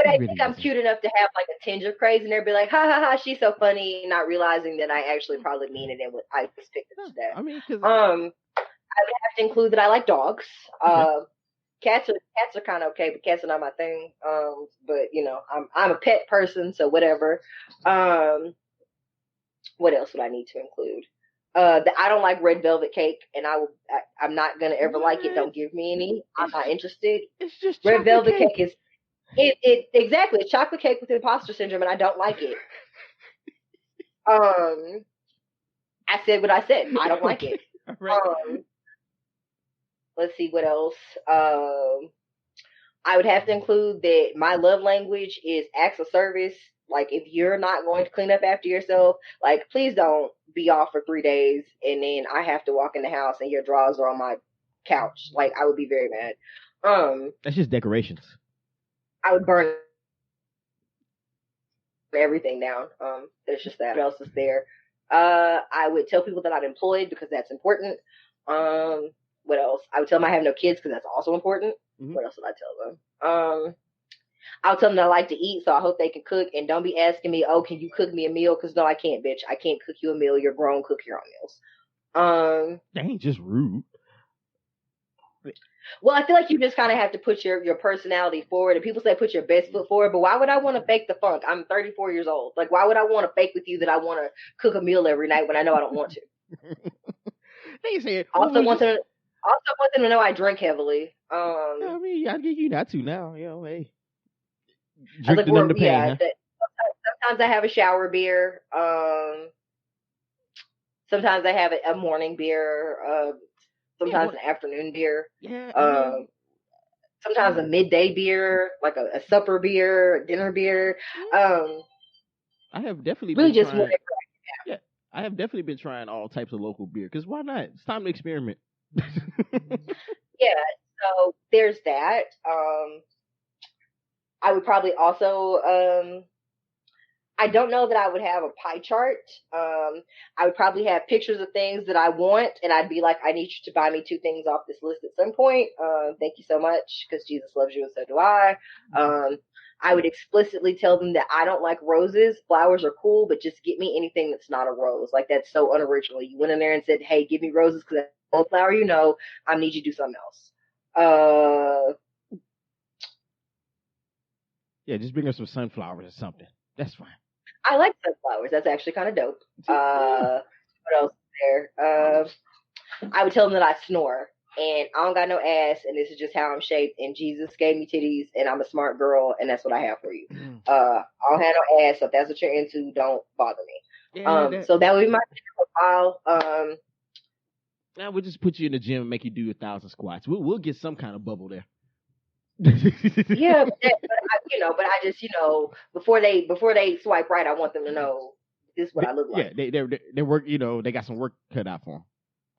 I think I'm cute enough to have like a tinge of crazy, and they'd be like, "Ha ha ha, she's so funny," not realizing that I actually probably mean it, and I just picked it instead. I mean, I would have to include that I like dogs. Okay. Cats are kind of okay, but cats are not my thing. But I'm a pet person, so whatever. What else would I need to include? I don't like red velvet cake, and I'm not gonna ever like it. Don't give me any. I'm not interested. It's just red velvet cake is it exactly. It's chocolate cake with imposter syndrome, and I don't like it. I said what I said. I don't like it. Right. Let's see what else. I would have to include that my love language is acts of service. Like, if you're not going to clean up after yourself, like, please don't be off for 3 days and then I have to walk in the house and your drawers are on my couch. Like, I would be very mad. That's just decorations. I would burn everything down. There's just that. What else is there? I would tell people that I'm employed because that's important. What else? I would tell them I have no kids because that's also important. Mm-hmm. What else would I tell them? I'll tell them that I like to eat, so I hope they can cook. And don't be asking me, "Oh, can you cook me a meal?" Because no, I can't, bitch. I can't cook you a meal. You're grown. Cook your own meals. That ain't just rude. Well, I feel like you just kind of have to put your personality forward. And people say put your best foot forward, but why would I want to fake the funk? I'm 34 years old. Like, why would I want to fake with you that I want to cook a meal every night when I know I don't want to? They say also want them to know I drink heavily. I mean, I get you not to now. Hey. Drink them to pain, huh? Sometimes I have a shower beer. Sometimes I have a morning beer. Sometimes an afternoon beer. Yeah. Sometimes a midday beer, like a supper beer, a dinner beer. I have definitely really been just trying, yeah. I have definitely been trying all types of local beer because why not? It's time to experiment. Yeah. So there's that. I would probably also I don't know that I would have a pie chart. I would probably have pictures of things that I want, and I'd be like, I need you to buy me two things off this list at some point. Thank you so much, because Jesus loves you and so do I. I would explicitly tell them that I don't like roses. Flowers are cool, but just get me anything that's not a rose. Like, that's so unoriginal. You went in there and said, hey, give me roses because that's the only flower you know. I need you to do something else. Yeah, just bring her some sunflowers or something. That's fine. I like sunflowers. That's actually kind of dope. Yeah. What else is there? I would tell them that I snore and I don't got no ass and this is just how I'm shaped and Jesus gave me titties and I'm a smart girl and that's what I have for you. I don't have no ass, so if that's what you're into, don't bother me. Yeah, So that would be my profile. now we'll just put you in the gym and make you do 1,000 squats. We'll get some kind of bubble there. Yeah, but I just, before they swipe right, I want them to know this is what I look like. Yeah, they work. They got some work cut out for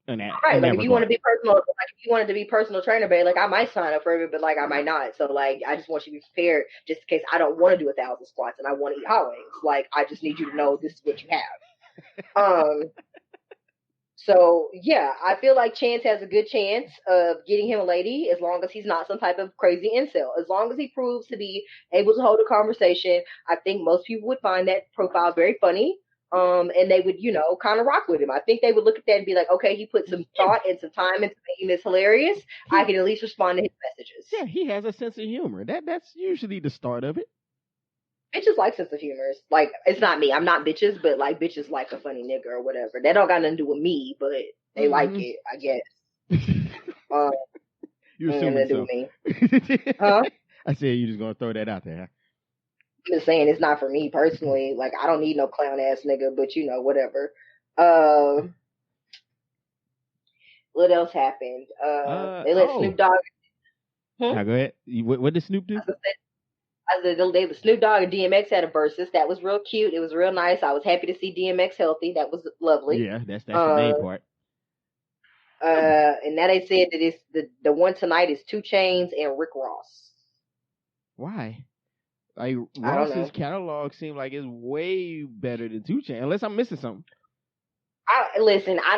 them. Right, like if you want to be personal, like if you wanted to be personal trainer, babe, like I might sign up for it, but like I might not. So like I just want you to be prepared, just in case I don't want to do 1,000 squats and I want to eat hot wings. Like I just need you to know this is what you have. So yeah, I feel like Chance has a good chance of getting him a lady as long as he's not some type of crazy incel. As long as he proves to be able to hold a conversation, I think most people would find that profile very funny. And they would, kind of rock with him. I think they would look at that and be like, okay, he put some thought and some time into making this hilarious. I can at least respond to his messages. Yeah, he has a sense of humor. That's usually the start of it. Bitches like sense of humor. Like, it's not me. I'm not bitches, but like bitches like a funny nigga or whatever. That don't got nothing to do with me, but they like it, I guess. You assuming so? Me. Huh? I said you just gonna throw that out there. Huh? I'm just saying it's not for me personally. Like I don't need no clown ass nigga, but whatever. What else happened? They let Snoop Dogg. Now go ahead. What did Snoop do? The Snoop Dogg and DMX had a versus. That was real cute. It was real nice. I was happy to see DMX healthy. That was lovely. Yeah, that's the main part. And now they said that it's the one tonight is 2 Chainz and Rick Ross. Why? Like Ross's catalog seemed like it's way better than 2 Chainz, unless I'm missing something. Listen, I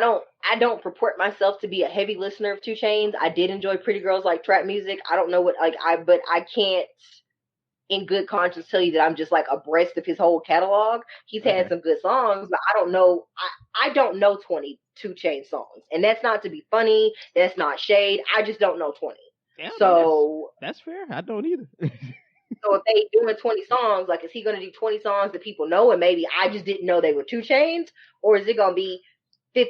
don't purport myself to be a heavy listener of 2 Chainz. I did enjoy Pretty Girls Like Trap Music. I don't know but I can't in good conscience tell you that I'm just like abreast of his whole catalog. He's had some good songs, but I don't know. I don't know 22 Chainz songs, and that's not to be funny. That's not shade. I just don't know 20. Yeah, so that's fair. I don't either. So if they doing 20 songs, like is he gonna do 20 songs that people know and maybe I just didn't know they were 2 Chainz, or is it gonna be 10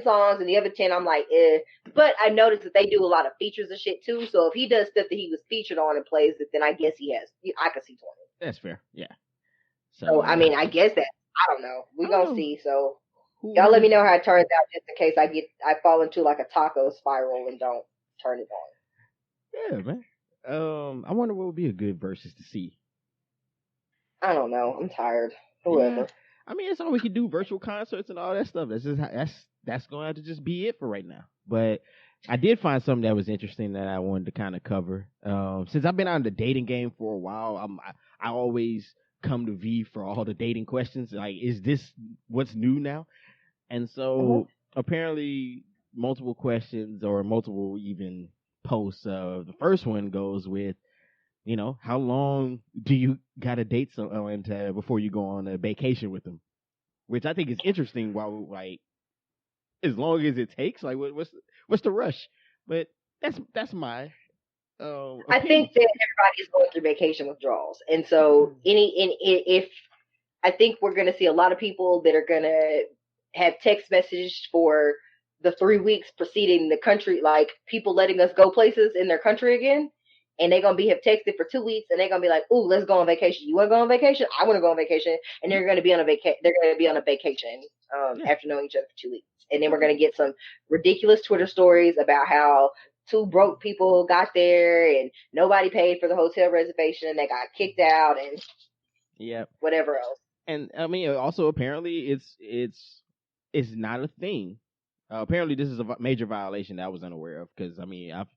songs and the other 10 I'm like, eh. But I noticed that they do a lot of features and shit too. So if he does stuff that he was featured on and plays it, then I guess I could see 20. That's fair. Yeah. So I mean, I guess that I don't know. We're gonna see. So y'all let me know how it turns out just in case I fall into like a taco spiral and don't turn it on. Yeah, man. I wonder what would be a good versus to see. I don't know. I'm tired. Whoever. Yeah. I mean, it's all we can do, virtual concerts and all that stuff. That's going to have to just be it for right now. But I did find something that was interesting that I wanted to kind of cover. Since I've been on the dating game for a while, I always come to V for all the dating questions. Like, is this what's new now? And so apparently multiple questions or multiple even posts. The first one goes with, how long do you got to date someone before you go on a vacation with them? Which I think is interesting. While like, as long as it takes, like, what's the rush? But that's my. I think that everybody is going through vacation withdrawals, and so if I think we're going to see a lot of people that are going to have text messages for the 3 weeks preceding the country, like people letting us go places in their country again. And they're going to have texted for 2 weeks and they're going to be like, ooh, let's go on vacation. You want to go on vacation? I want to go on vacation. And they're going to be on a vacation after knowing each other for 2 weeks. And then we're going to get some ridiculous Twitter stories about how 2 broke people got there and nobody paid for the hotel reservation and they got kicked out and whatever else. And I mean, also apparently it's not a thing. Apparently this is a major violation that I was unaware of because I mean I've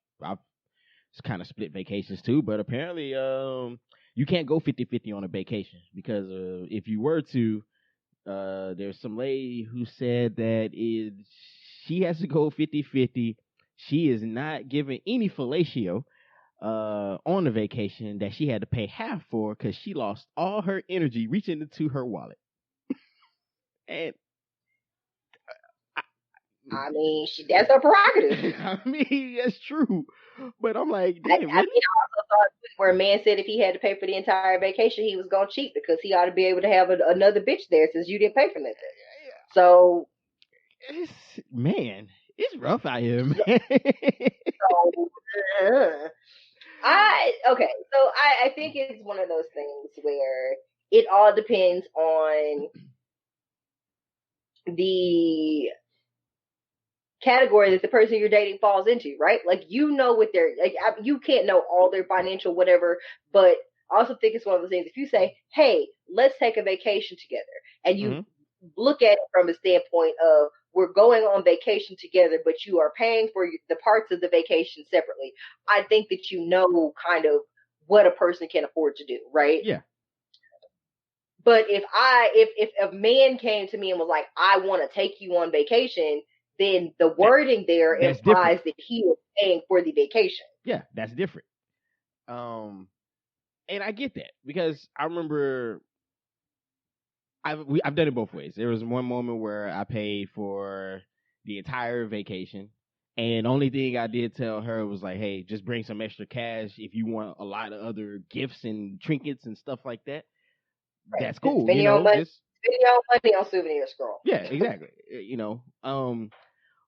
kind of split vacations too, but apparently you can't go 50-50 on a vacation because if you were to, there's some lady who said that she has to go 50-50. She is not giving any fellatio on the vacation that she had to pay half for because she lost all her energy reaching into her wallet. And I mean, that's her prerogative. I mean, that's true. But I'm like, I damn, mean, really? I also thought where a man said if he had to pay for the entire vacation, he was going to cheat because he ought to be able to have another bitch there since you didn't pay for nothing. So, Man, it's rough out here, man. so I think it's one of those things where it all depends on the category that the person you're dating falls into, right? Like, you know what they're like. You can't know all their financial whatever, but I also think it's one of those things. If you say, "Hey, let's take a vacation together," and you look at it from a standpoint of we're going on vacation together, but you are paying for the parts of the vacation separately, I think that you know kind of what a person can afford to do, right? Yeah. But if a man came to me and was like, "I want to take you on vacation," then the wording there implies that he is paying for the vacation. Yeah, that's different. And I get that because I remember I've done it both ways. There was one moment where I paid for the entire vacation, and the only thing I did tell her was like, "Hey, just bring some extra cash if you want a lot of other gifts and trinkets and stuff like that." Right. That's cool. Spend your own money on souvenirs, girl. Yeah, exactly.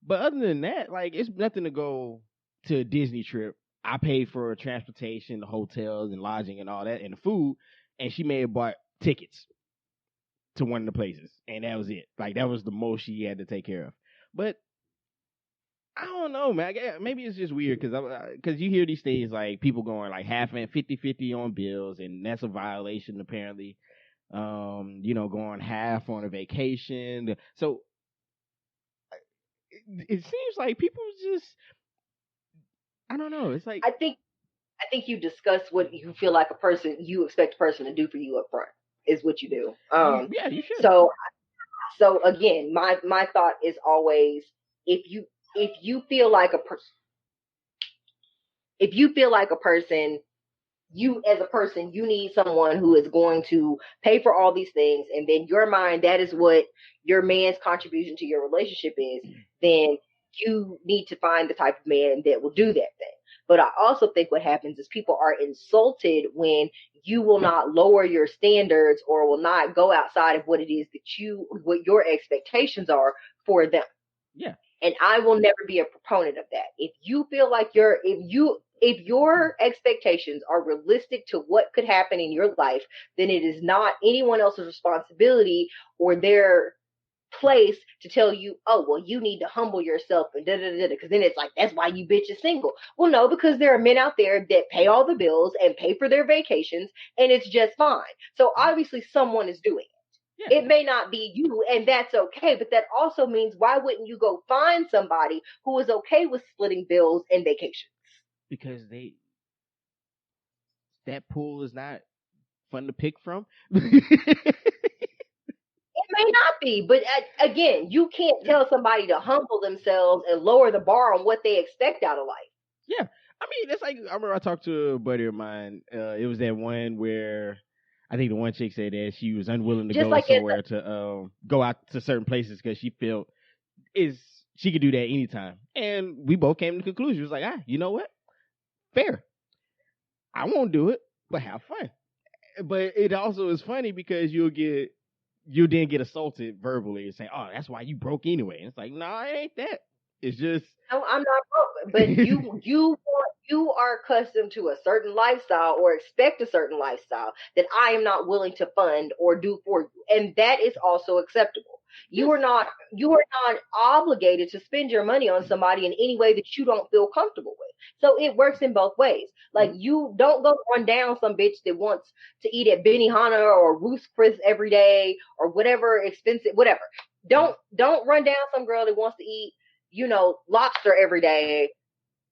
But other than that, like, it's nothing to go to a Disney trip. I paid for transportation, the hotels and lodging and all that, and the food, and she may have bought tickets to one of the places, and that was it. Like, that was the most she had to take care of. But I don't know, man. Maybe it's just weird because you hear these things like people going like half and 50-50 on bills, and that's a violation apparently. Going half on a vacation. So it seems like people just, I don't know. It's like I think you discuss what you feel like you expect a person to do for you up front is what you do. Yeah, you should. So again, my thought is always if you feel like a person, you as a person, you need someone who is going to pay for all these things, and then your mind, that is what your man's contribution to your relationship is, then you need to find the type of man that will do that thing. But I also think what happens is people are insulted when you will not lower your standards or will not go outside of what it is what your expectations are for them. Yeah. And I will never be a proponent of that. If you feel like if your expectations are realistic to what could happen in your life, then it is not anyone else's responsibility or their place to tell you, "Oh, well, you need to humble yourself," and da da da. Because then it's like, that's why you bitch is single. Well, no, because there are men out there that pay all the bills and pay for their vacations, and it's just fine. So obviously, someone is doing it. Yeah. It may not be you, and that's okay. But that also means, why wouldn't you go find somebody who is okay with splitting bills and vacations? Because that pool is not fun to pick from. It may not be, but again, you can't tell somebody to humble themselves and lower the bar on what they expect out of life. Yeah. I mean, it's like, I remember I talked to a buddy of mine. It was that one where I think the one chick said that she was unwilling to go somewhere to go out to certain places because she felt she could do that anytime. And we both came to the conclusion. It was like, you know what? Fair. I won't do it, but have fun. But it also is funny because you then get assaulted verbally and say, "Oh, that's why you broke anyway." And it's like, no, it ain't that. It's just, no, I'm not broke. But you are accustomed to a certain lifestyle or expect a certain lifestyle that I am not willing to fund or do for you, and that is also acceptable. You are not obligated to spend your money on somebody in any way that you don't feel comfortable with. So it works in both ways. Like, you don't go run down some bitch that wants to eat at Benihana or Ruth's Chris every day or whatever expensive whatever. Don't run down some girl that wants to eat, lobster every day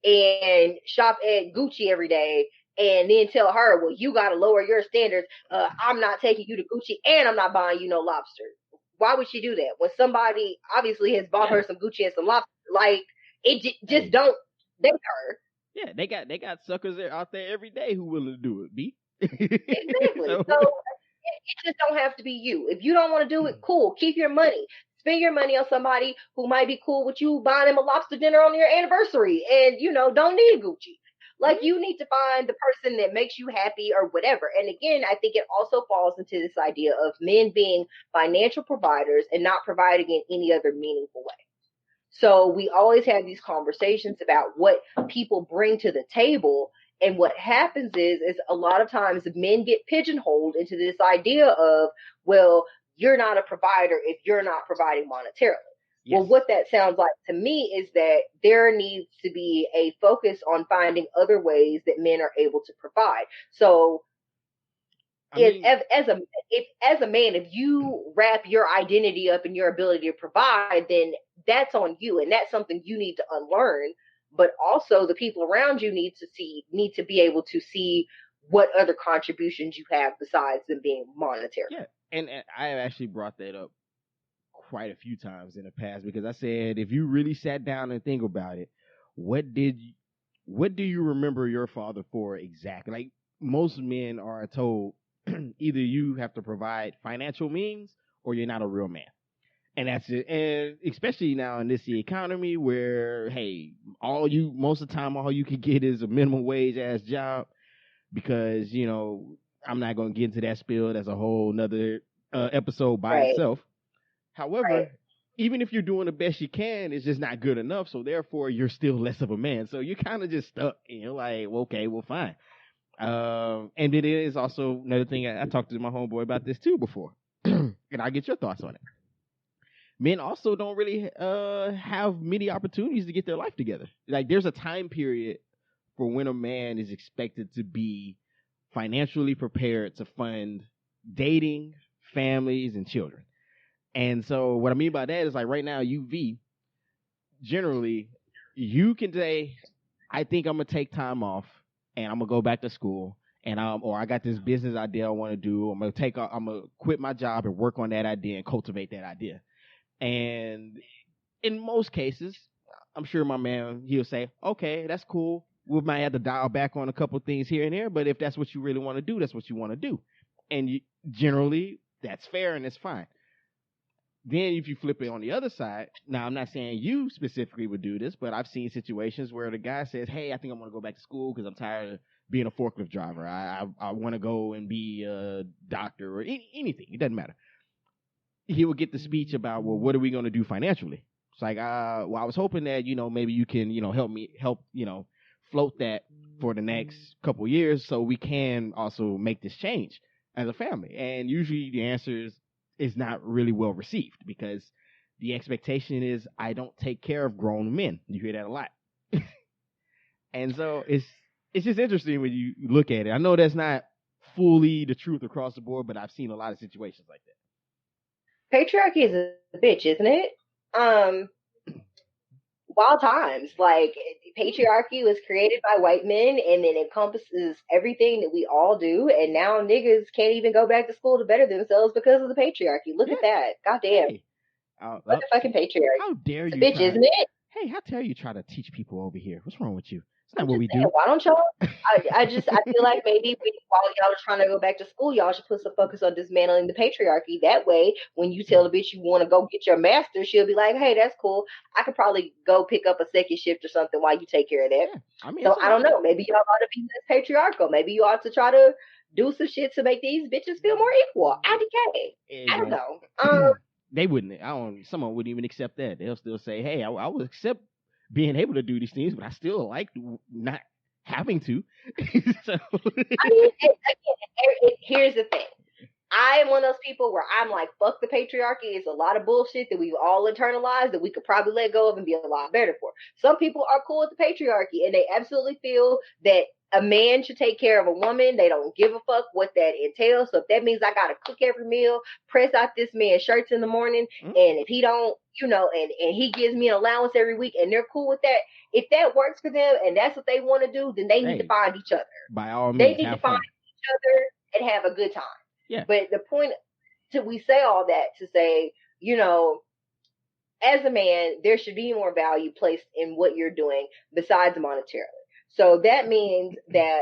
and shop at Gucci every day and then tell her, well, you got to lower your standards. I'm not taking you to Gucci, and I'm not buying you no lobster. Why would she do that when somebody obviously has bought her some Gucci and some lobster? Like, it just don't date her. Yeah, they got suckers out there every day who willing to do it. B. Exactly. So, So it just don't have to be you. If you don't want to do it, cool. Keep your money. Spend your money on somebody who might be cool with you buying them a lobster dinner on your anniversary, and don't need Gucci. Like, you need to find the person that makes you happy or whatever. And again, I think it also falls into this idea of men being financial providers and not providing in any other meaningful way. So we always have these conversations about what people bring to the table. And what happens is a lot of times men get pigeonholed into this idea of, well, you're not a provider if you're not providing monetarily. Yes. Well, what that sounds like to me is that there needs to be a focus on finding other ways that men are able to provide. So as a man, if you wrap your identity up in your ability to provide, then that's on you, and that's something you need to unlearn. But also, the people around you need to be able to see what other contributions you have besides them being monetary. Yeah, and I have actually brought that up quite a few times in the past, because I said, if you really sat down and think about it, what do you remember your father for exactly? Like, most men are told, either you have to provide financial means or you're not a real man. And that's it. And especially now in this economy where, hey, most of the time, all you can get is a minimum wage ass job, because, I'm not going to get into that spiel. That's a whole nother episode by itself. However, even if you're doing the best you can, it's just not good enough. So therefore, you're still less of a man. So you're kind of just stuck. And you're like, well, okay, well, fine. And it is also another thing. I talked to my homeboy about this too before, and I'll get your thoughts on it. Men also don't really have many opportunities to get their life together. Like, there's a time period for when a man is expected to be financially prepared to fund dating, families, and children. And so what I mean by that is, like, right now, generally, you can say, I think I'm going to take time off and I'm going to go back to school, or I got this business idea I want to do. I'm going to quit my job and work on that idea and cultivate that idea. And in most cases, I'm sure my man, he'll say, okay, that's cool. We might have to dial back on a couple of things here and there, but if that's what you really want to do, that's what you want to do. And generally, that's fair and it's fine. Then if you flip it on the other side, now I'm not saying you specifically would do this, but I've seen situations where the guy says, hey, I think I'm going to go back to school because I'm tired of being a forklift driver. I want to go and be a doctor or anything. It doesn't matter. He would get the speech about, well, what are we going to do financially? It's like, well, I was hoping that, maybe you can, help float that for the next couple of years so we can also make this change as a family. And usually the answer is not really well received, because the expectation is, I don't take care of grown men. You hear that a lot. And so it's just interesting when you look at it. I know that's not fully the truth across the board, but I've seen a lot of situations like that. Patriarchy is a bitch, isn't it? Wild times. Like, patriarchy was created by white men, and it encompasses everything that we all do. And now niggas can't even go back to school to better themselves because of the patriarchy. Look at that. Goddamn. Hey, what the fucking patriarchy? How dare you? It's a bitch, isn't it? Hey, how dare you try to teach people over here? What's wrong with you? It's not what we do. Why don't y'all? I feel like maybe while y'all are trying to go back to school, y'all should put some focus on dismantling the patriarchy. That way, when you tell the bitch you want to go get your master, she'll be like, hey, that's cool. I could probably go pick up a second shift or something while you take care of that. Yeah. So I don't know. Maybe y'all ought to be less patriarchal. Maybe you ought to try to do some shit to make these bitches feel more equal. IDK. I don't know. They wouldn't. Someone wouldn't even accept that. They'll still say, hey, I would accept being able to do these things, but I still like not having to. So. I mean, here's the thing. I am one of those people where I'm like, fuck the patriarchy. It's a lot of bullshit that we've all internalized that we could probably let go of and be a lot better for. Some people are cool with the patriarchy and they absolutely feel that a man should take care of a woman. They don't give a fuck what that entails. So if that means I got to cook every meal, press out this man's shirts in the morning, and if he don't, and he gives me an allowance every week and they're cool with that, If that works for them and that's what they want to do, then they need to find each other. By all They means, need to have find fun. each other and have a good time. Yeah. But the point we say all that to say, as a man, there should be more value placed in what you're doing besides monetarily. So that means that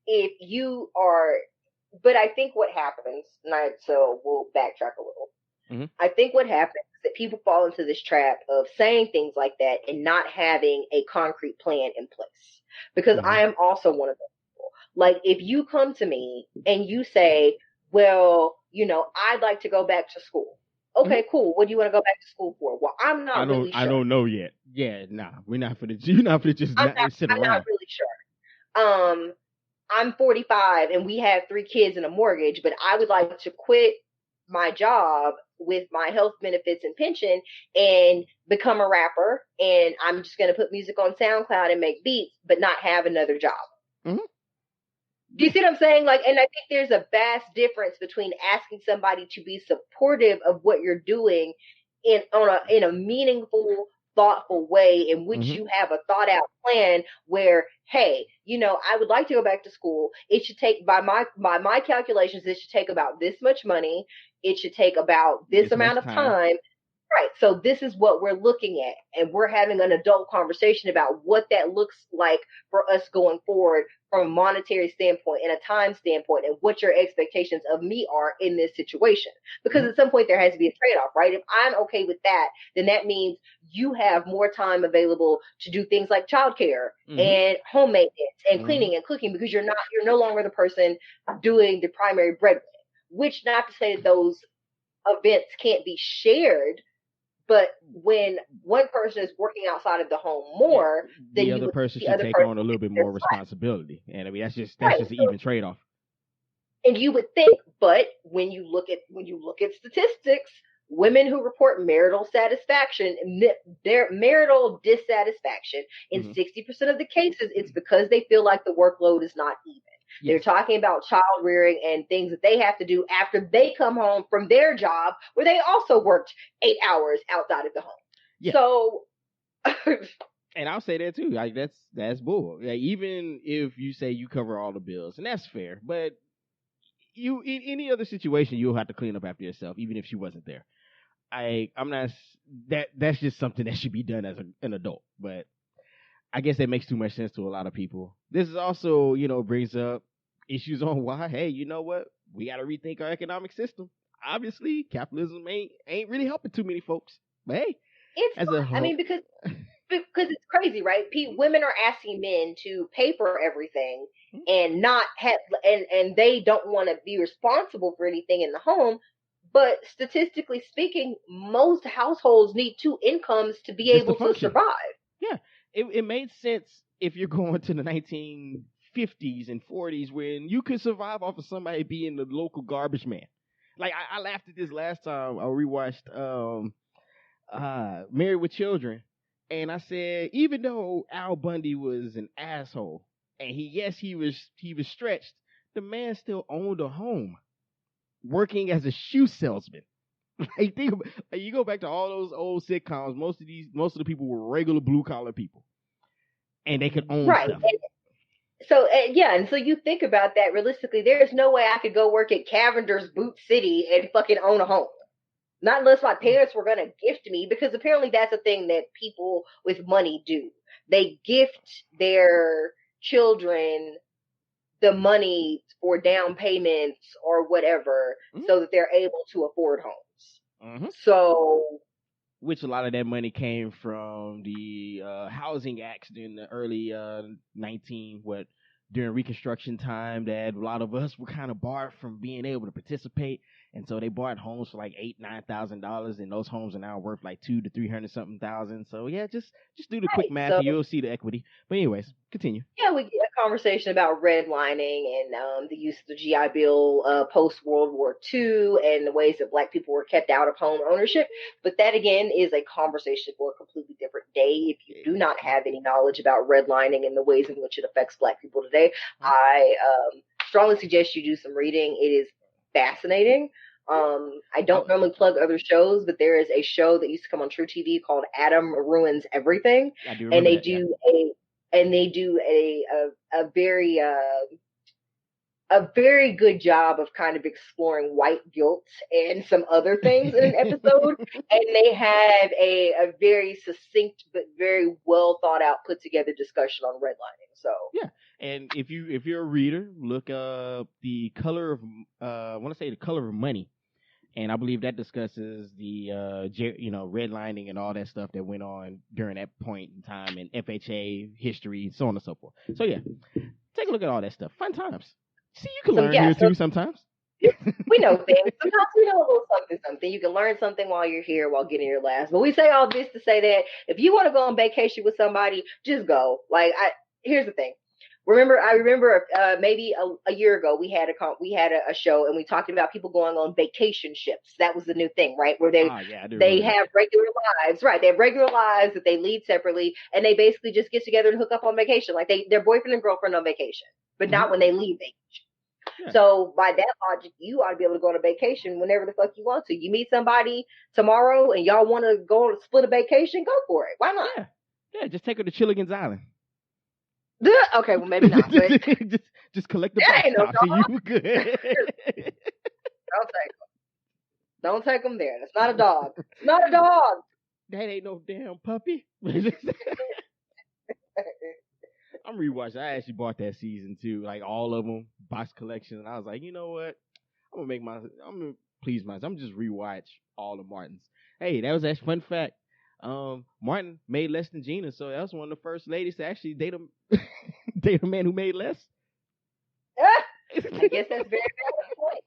if you are, but I think what happens, so we'll backtrack a little. Mm-hmm. I think what happens is that people fall into this trap of saying things like that and not having a concrete plan in place. Because I am also one of those people. Like, if you come to me and you say, well, I'd like to go back to school. Okay, cool. What do you want to go back to school for? Well, I'm not really sure. I don't know yet. Yeah, nah, we're not for the. You're not for the just sit around. I'm not really sure. I'm 45 and we have 3 kids and a mortgage, but I would like to quit my job with my health benefits and pension and become a rapper. And I'm just going to put music on SoundCloud and make beats, but not have another job. Mm-hmm. Do you see what I'm saying? Like, and I think there's a vast difference between asking somebody to be supportive of what you're doing in a meaningful, thoughtful way in which you have a thought out plan where, hey, I would like to go back to school. It should take, by my calculations, it should take about this much money. It should take about this amount of time. Right. So this is what we're looking at, and we're having an adult conversation about what that looks like for us going forward from a monetary standpoint and a time standpoint, and what your expectations of me are in this situation. Because at some point there has to be a trade-off, right? If I'm okay with that, then that means you have more time available to do things like childcare and home maintenance and cleaning and cooking, because you're no longer the person doing the primary breadwinning. Which, not to say that those events can't be shared, but when one person is working outside of the home more, then the other person should take on a little bit more responsibility. And I mean, that's just an even trade-off. And you would think, but when you look at statistics, women who report marital satisfaction, their marital dissatisfaction, in 60% of the cases, it's because they feel like the workload is not even. Yes. They're talking about child rearing and things that they have to do after they come home from their job where they also worked 8 hours outside of the home. Yeah. So, and I'll say that too. Like that's bull. Like, even if you say you cover all the bills, and that's fair, but you, in any other situation, you'll have to clean up after yourself, even if she wasn't there. I'm not. That's just something that should be done as an adult, but I guess that makes too much sense to a lot of people. This is also, brings up issues on why, hey, you know what? We got to rethink our economic system. Obviously, capitalism ain't really helping too many folks. But hey, because it's crazy, right? Women are asking men to pay for everything and not have, and they don't want to be responsible for anything in the home. But statistically speaking, most households need 2 incomes to be able to survive. Yeah. It made sense if you're going to the 1950s and 40s when you could survive off of somebody being the local garbage man. Like, I laughed at this last time I rewatched Married with Children, and I said, even though Al Bundy was an asshole and he was stretched, the man still owned a home, working as a shoe salesman. Like, you go back to all those old sitcoms. Most of the people were regular blue collar people, and they could own stuff. And so you think about that realistically. There's no way I could go work at Cavender's Boot City and fucking own a home. Not unless my parents were gonna gift me, because apparently that's a thing that people with money do. They gift their children the money for down payments or whatever, so that they're able to afford homes. So, which a lot of that money came from the housing acts in the early during Reconstruction time, that a lot of us were kind of barred from being able to participate. And so they bought homes for like $8,000-$9,000, and those homes are now worth like $200,000 to $300-something thousand. So yeah, just do the quick math, and you'll see the equity. But anyways, continue. Yeah, we get a conversation about redlining and the use of the GI Bill post World War II, and the ways that Black people were kept out of home ownership. But that again is a conversation for a completely different day. If you do not have any knowledge about redlining and the ways in which it affects Black people today, I strongly suggest you do some reading. It is fascinating. I don't normally plug other shows, but there is a show that used to come on True TV called Adam Ruins Everything, I do and remember that. Yeah. they do a very a very good job of kind of exploring white guilt and some other things in an episode. And they have a very succinct but very well thought out, put together discussion on redlining. So Yeah, and if you're a reader, look up the color of I want to say the color of money, and I believe that discusses the redlining and all that stuff that went on during that point in time in FHA history, so on and so forth. So yeah, take a look at all that stuff. Fun times. See, you can learn here too sometimes. We know things. Sometimes we know a little something. You can learn something while you're here, while getting your laughs. But we say all this to say that if you want to go on vacation with somebody, just go. Here's the thing. I remember maybe a year ago we had a show and we talked about people going on vacation ships. That was the new thing, right? Where they have regular lives, right? They have regular lives that they lead separately, and they basically just get together and hook up on vacation, like they're boyfriend and girlfriend on vacation, but not when they leave vacation. Yeah. So by that logic, you ought to be able to go on a vacation whenever the fuck you want to. You meet somebody tomorrow and y'all want to go on a split a vacation, go for it. Why not? Yeah, just take her to Chilligan's Island. Okay, well maybe not. But just collect the box tops and you good. Don't take them there. That's not a dog. It's not a dog. That ain't no damn puppy. I'm rewatching. I actually bought that season too, like all of them, box collection. And I was like, you know what? I'm gonna please myself. I'm just rewatch all the Martins. Hey, that was a fun fact. Martin made less than Gina, so that was one of the first ladies to actually date a man who made less. I guess that's very valid point.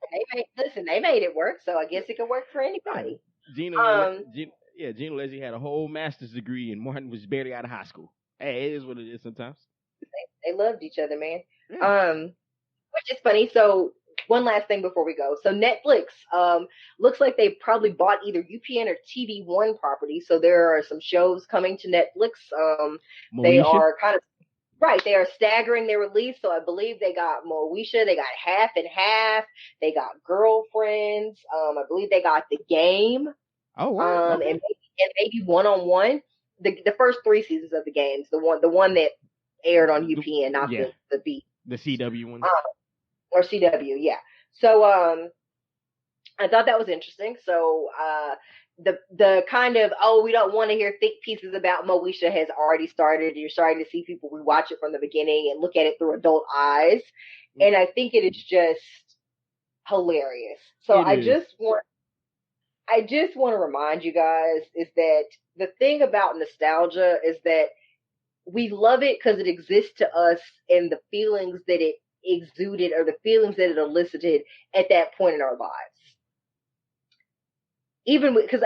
They made it work, so I guess it can work for anybody. Gina Leslie had a whole master's degree, and Martin was barely out of high school. Hey, it is what it is sometimes. They loved each other, man. Yeah. Which is funny. So one last thing before we go. So Netflix, looks like they probably bought either UPN or TV One property. So there are some shows coming to Netflix. They are kind of right. They are staggering their release. So I believe they got Moesha. They got Half and Half. They got Girlfriends. I believe they got The Game. Oh wow. Okay. and maybe One on One. The first 3 seasons of The Games. The one that aired on UPN, not the beat. The CW one. Or CW, yeah. So I thought that was interesting. So the kind of, we don't want to hear thick pieces about Moesha has already started. You're starting to see people rewatch it from the beginning and look at it through adult eyes. Mm-hmm. And I think it is just hilarious. So I just want to remind you guys is that the thing about nostalgia is that we love it because it exists to us and the feelings that it exuded or the feelings that it elicited at that point in our lives. Because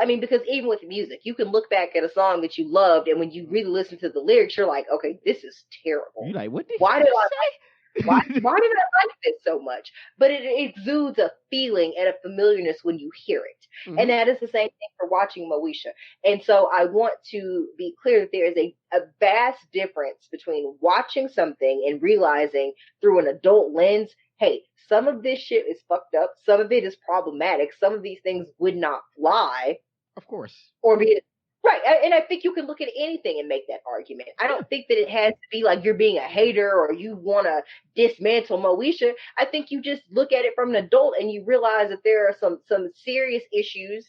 even with music, you can look back at a song that you loved, and when you really listen to the lyrics, you're like, okay, this is terrible. You're like, what did why did I like this so much? But it exudes a feeling and a familiarness when you hear it. Mm-hmm. And that is the same thing for watching Moesha. And so I want to be clear that there is a vast difference between watching something and realizing through an adult lens, hey, some of this shit is fucked up. Some of it is problematic. Some of these things would not fly. Of course. Or be right. And I think you can look at anything and make that argument. I don't think that it has to be like you're being a hater or you want to dismantle Moesha. I think you just look at it from an adult and you realize that there are some serious issues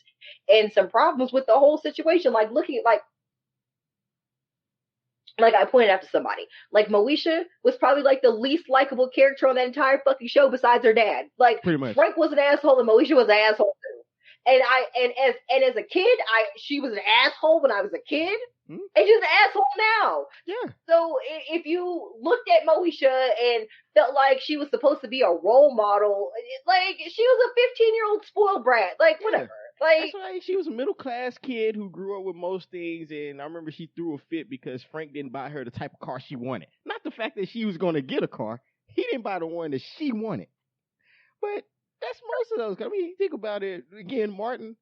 and some problems with the whole situation. Like looking at like I pointed out to somebody, like Moesha was probably like the least likable character on that entire fucking show besides her dad. Like Frank was an asshole and Moesha was an asshole too. And as a kid, she was an asshole when I was a kid, and she's an asshole now. Yeah. So if you looked at Moesha and felt like she was supposed to be a role model, like she was a 15-year-old spoiled brat, like whatever. Yeah. Like that's right. She was a middle class kid who grew up with most things, and I remember she threw a fit because Frank didn't buy her the type of car she wanted. Not the fact that she was going to get a car; he didn't buy the one that she wanted. But that's most of those. I mean, think about it again. Martin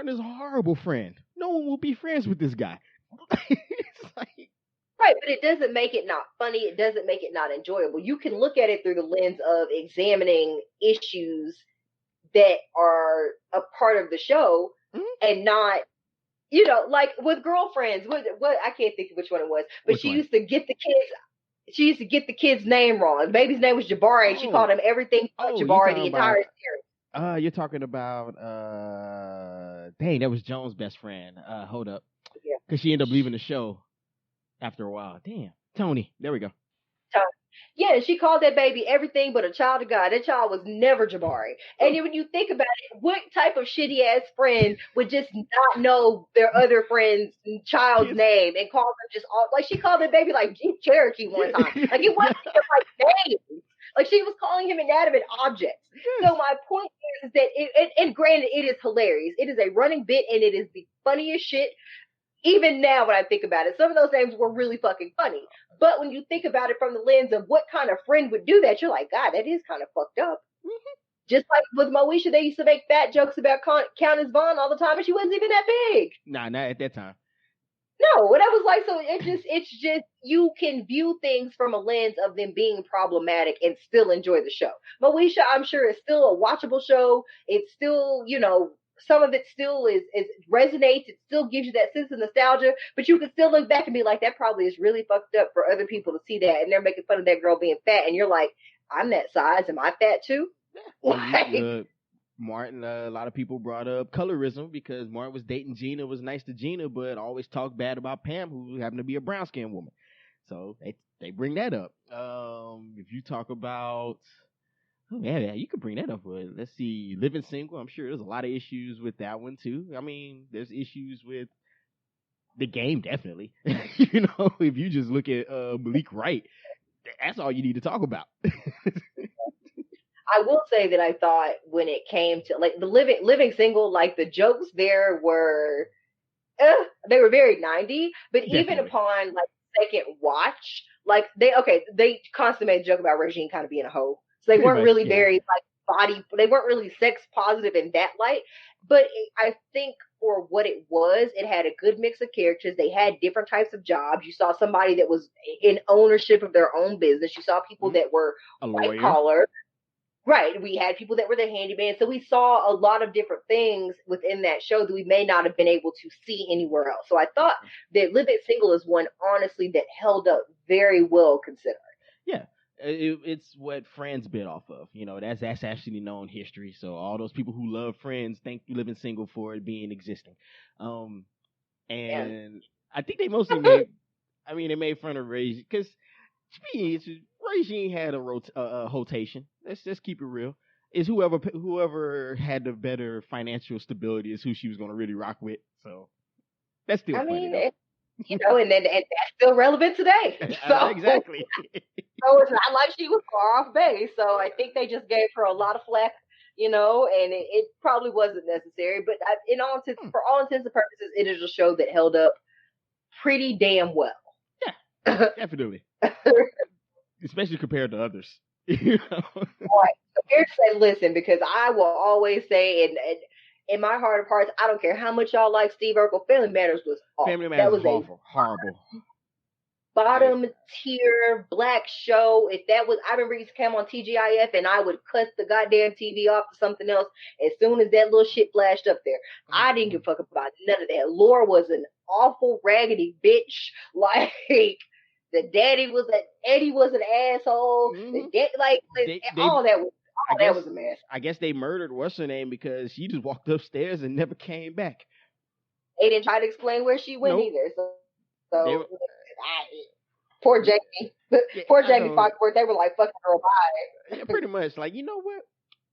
is a horrible friend. No one will be friends with this guy. It's like, right, but it doesn't make it not funny. It doesn't make it not enjoyable. You can look at it through the lens of examining issues that are a part of the show and not, you know, like with Girlfriends. What I can't think of which one it was, but Which one? used to get the kids. She used to get the kid's name wrong. The baby's name was Jabari, and she called him everything but you Jabari talking the entire about? series. You're talking about. Dang, that was Joan's best friend. Hold up, Yeah. because she ended up leaving the show after a while. Damn, Tony. There we go. Yeah, she called that baby everything but a child of God. That child was never Jabari. And when you think about it, what type of shitty ass friend would just not know their other friend's child's name and call them just all like she called that baby like Jeep Cherokee one time. Like it wasn't even like names. Like she was calling him inanimate objects. So my point is that and granted, it is hilarious. It is a running bit and it is the funniest shit. Even now, when I think about it, some of those names were really fucking funny. But when you think about it from the lens of what kind of friend would do that, you're like, God, that is kind of fucked up. Just like with Moesha, they used to make fat jokes about Countess Vaughn all the time, and she wasn't even that big. Nah, not at that time. No, and I was like, so it's just you can view things from a lens of them being problematic and still enjoy the show. Moesha, I'm sure, is still a watchable show. It's still, you know, some of it still is resonates. It still gives you that sense of nostalgia, but you can still look back and be like, that probably is really fucked up for other people to see that, and they're making fun of that girl being fat, and you're like, I'm that size. Am I fat too? Like, Martin, a lot of people brought up colorism because Martin was dating Gina, was nice to Gina, but always talked bad about Pam, who happened to be a brown skinned woman. So they bring that up. If you talk about, oh yeah, you could bring that up. Let's see, living single. I'm sure there's a lot of issues with that one too. I mean, there's issues with the game, definitely. You know, if you just look at Malik Wright, that's all you need to talk about. I will say that I thought when it came to like the living single, like the jokes there were, they were very 90, but Definitely. even upon like second watch, like they constantly made a joke about Regine kind of being a hoe. So they Pretty weren't much, really yeah. very like they weren't really sex positive in that light. But I think for what it was, it had a good mix of characters. They had different types of jobs. You saw somebody that was in ownership of their own business. You saw people that were a white lawyer. collar. Right. We had people that were the handyman. So we saw a lot of different things within that show that we may not have been able to see anywhere else. So I thought that Live It Single is one, honestly, that held up very well considering. Yeah. It's what Friends bit off of. You know, that's actually known history. So all those people who love Friends thank Living Single for it being existing. And I think they mostly made, they made fun of Regine because Regine had a rotation. Let's just keep it real. Is whoever had the better financial stability is who she was going to really rock with. So that's still funny, though. You know, and that's still relevant today. So exactly. So it's not like she was far off base. So I think they just gave her a lot of flack, you know, and it probably wasn't necessary. But for all intents and purposes, it is a show that held up pretty damn well. Yeah, definitely. Especially compared to others. You know? Right. So here's say, listen, because I will always say, and in my heart of hearts, I don't care how much y'all like Steve Urkel, Family Matters was awful. Family Matters was awful. Horrible. Bottom tier black show. If that was, I remember it used to come on TGIF and I would cut the goddamn TV off to something else as soon as that little shit flashed up there. I didn't give a fuck about none of that. Laura was an awful raggedy bitch. Like the daddy was Eddie was an asshole. The all that was a mess. I guess they murdered what's her name because she just walked upstairs and never came back. They didn't try to explain where she went either. So poor Jamie. Poor Jamie Foxworth. They were like, fucking her bye. Yeah, pretty much. Like, you know what?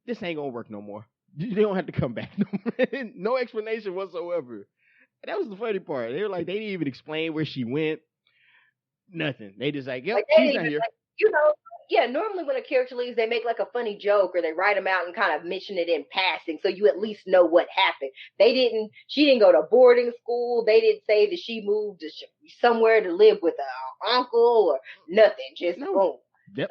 This ain't gonna work no more. You don't have to come back. No explanation whatsoever. And that was the funny part. They were like, they didn't even explain where she went. Nothing. They just like, yep, she's not here. Like, you know, yeah, normally when a character leaves, they make like a funny joke or they write them out and kind of mention it in passing so you at least know what happened. She didn't go to boarding school. They didn't say that she moved to somewhere to live with an uncle or nothing. Just boom. Yep.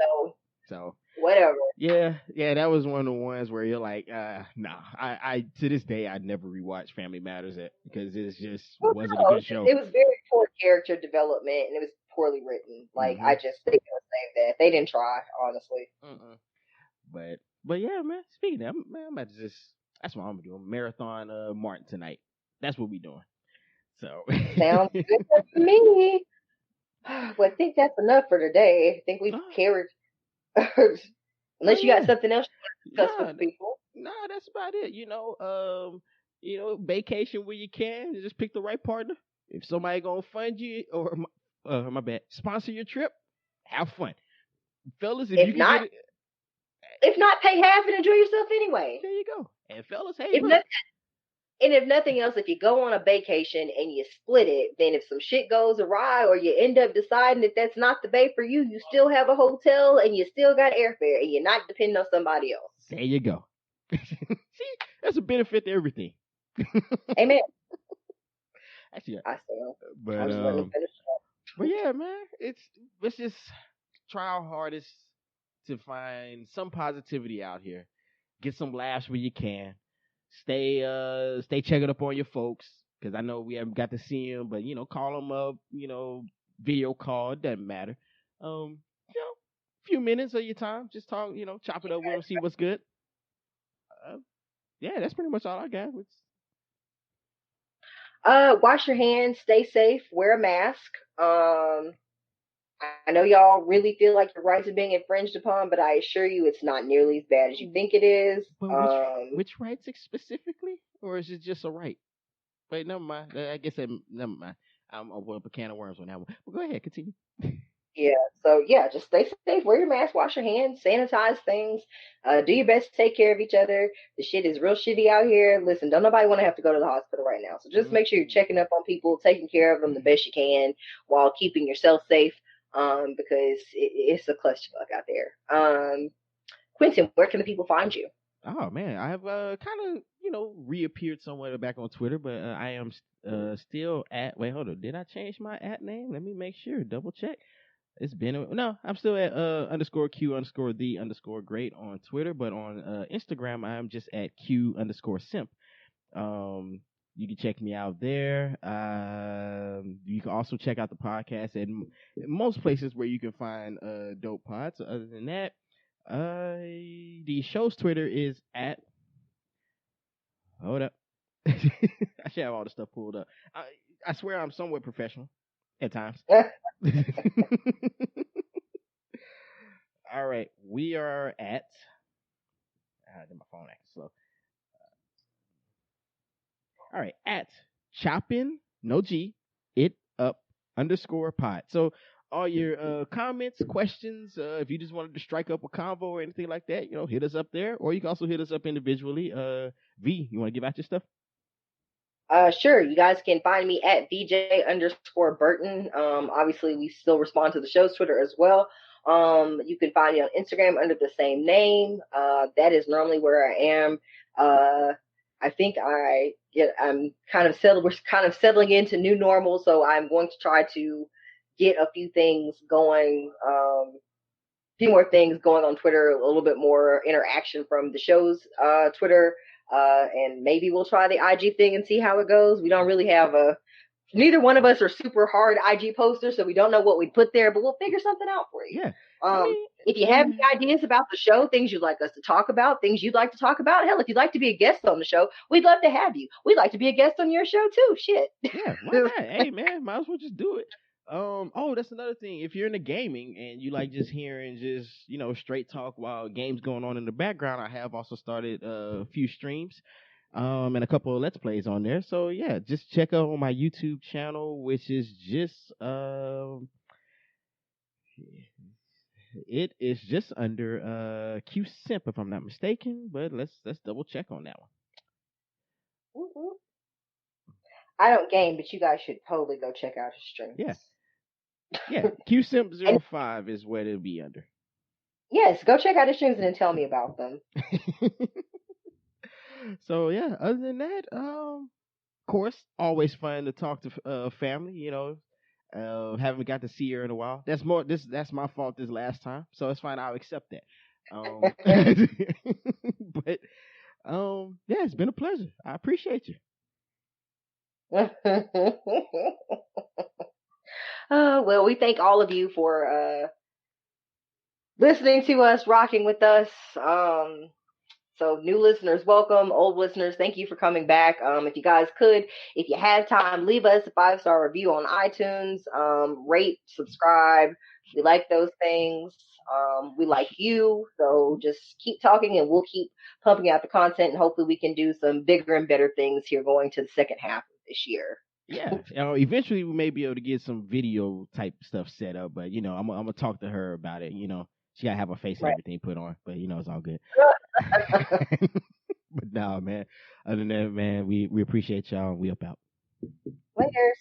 So whatever. Yeah, that was one of the ones where you're like, nah. I to this day I'd never rewatch Family Matters because it just wasn't a good show. It was very poor character development and it was poorly written. Like I just think they would save that. They didn't try, honestly. But But yeah, man. Speaking of that, man, I'm about to just. That's what I'm gonna do. A marathon Martin tonight. That's what we doing. So. Sounds good to me. Well, I think that's enough for today. I think we've Oh, covered. oh Unless you got yeah. something else you want to discuss Nah, with the people. nah, that's about it. Vacation where you can. Just pick the right partner. If somebody gonna fund you or my bad, sponsor your trip, have fun, fellas. If you If can not, get it, pay half and enjoy yourself anyway. there you go. And fellas, hey, If look, not, and if nothing else, if you go on a vacation and you split it, then if some shit goes awry or you end up deciding that that's not the bay for you, you still have a hotel and you still got airfare and you're not depending on somebody else. there you go. See, that's a benefit to everything. Amen. Actually, I still. but I'm just letting them finish. but yeah, man, let's just try our hardest to find some positivity out here. Get some laughs where you can. Stay checking up on your folks because I know we haven't got to see them, but call them up. Video call. It doesn't matter. A few minutes of your time, just talk. Chop it up with them, see what's good. Uh, yeah, that's pretty much all I got. Wash your hands, stay safe, wear a mask. I know y'all really feel like your rights are being infringed upon, but I assure you it's not nearly as bad as you think it is. But which rights specifically, or is it just a right? Wait, never mind. I guess never mind. I'm opening up a can of worms on that one. But go ahead, continue. Yeah, so yeah, just stay safe, wear your mask, wash your hands, sanitize things, do your best to take care of each other. The shit is real shitty out here. Listen, don't nobody want to have to go to the hospital right now. So just make sure you're checking up on people, taking care of them the best you can while keeping yourself safe, because it's a clusterfuck out there. Quentin, where can the people find you? Oh man, I have kind of reappeared somewhere back on Twitter, but I am still at. Wait, hold on. Did I change my at name? Let me make sure. Double check. It's been no. I'm still at underscore Q underscore the underscore great on Twitter, but on Instagram I'm just at Q underscore simp. You can check me out there. You can also check out the podcast at most places where you can find dope pods. Other than that, the show's Twitter is at. Hold up. I should have all the stuff pulled up. I swear I'm somewhat professional at times. All right, we are at. My phone acting slow. All right, at chopping no G it up underscore pod. So all your comments, questions, if you just wanted to strike up a convo or anything like that, hit us up there, or you can also hit us up individually. V, you want to give out your stuff? Sure. You guys can find me at VJ underscore Burton. Obviously, we still respond to the show's Twitter as well. You can find me on Instagram under the same name. That is normally where I am. I think I'm kind of settled. We're kind of settling into new normal, so I'm going to try to get a few things going. Few more things going on Twitter, a little bit more interaction from the show's Twitter, and maybe we'll try the IG thing and see how it goes. We don't really have neither one of us are super hard IG posters, so we don't know what we'd put there, but we'll figure something out for you. Yeah. If you have any ideas about the show, things you'd like us to talk about, things you'd like to talk about, hell, if you'd like to be a guest on the show, we'd love to have you. We'd like to be a guest on your show too. Shit. Yeah, why not? Hey man, might as well just do it. That's another thing. If you're into gaming and you like just hearing just straight talk while games going on in the background, I have also started a few streams, and a couple of let's plays on there. So yeah, just check out on my YouTube channel, which is just it is just under Q Simp if I'm not mistaken. But let's double check on that one. Mm-hmm. I don't game, but you guys should totally go check out his streams. Yeah. Yeah, Q Simp 05 is what it'll be under. Yes, go check out his streams and then tell me about them. So yeah, other than that, of course, always fun to talk to family. Haven't got to see her in a while. That's my fault this last time, so it's fine. I'll accept that. But yeah, it's been a pleasure. I appreciate you. Well, we thank all of you for listening to us, rocking with us. So new listeners, welcome. Old listeners, thank you for coming back. If you guys could, if you have time, leave us a 5-star review on iTunes. Rate, subscribe. We like those things. We like you. So just keep talking and we'll keep pumping out the content and hopefully we can do some bigger and better things here going to the second half of this year. Yeah, eventually we may be able to get some video type stuff set up, but I'm gonna talk to her about it. She gotta have her face and Right. everything put on, but it's all good. But nah, man. Other than that, man, we appreciate y'all. We up out. Later.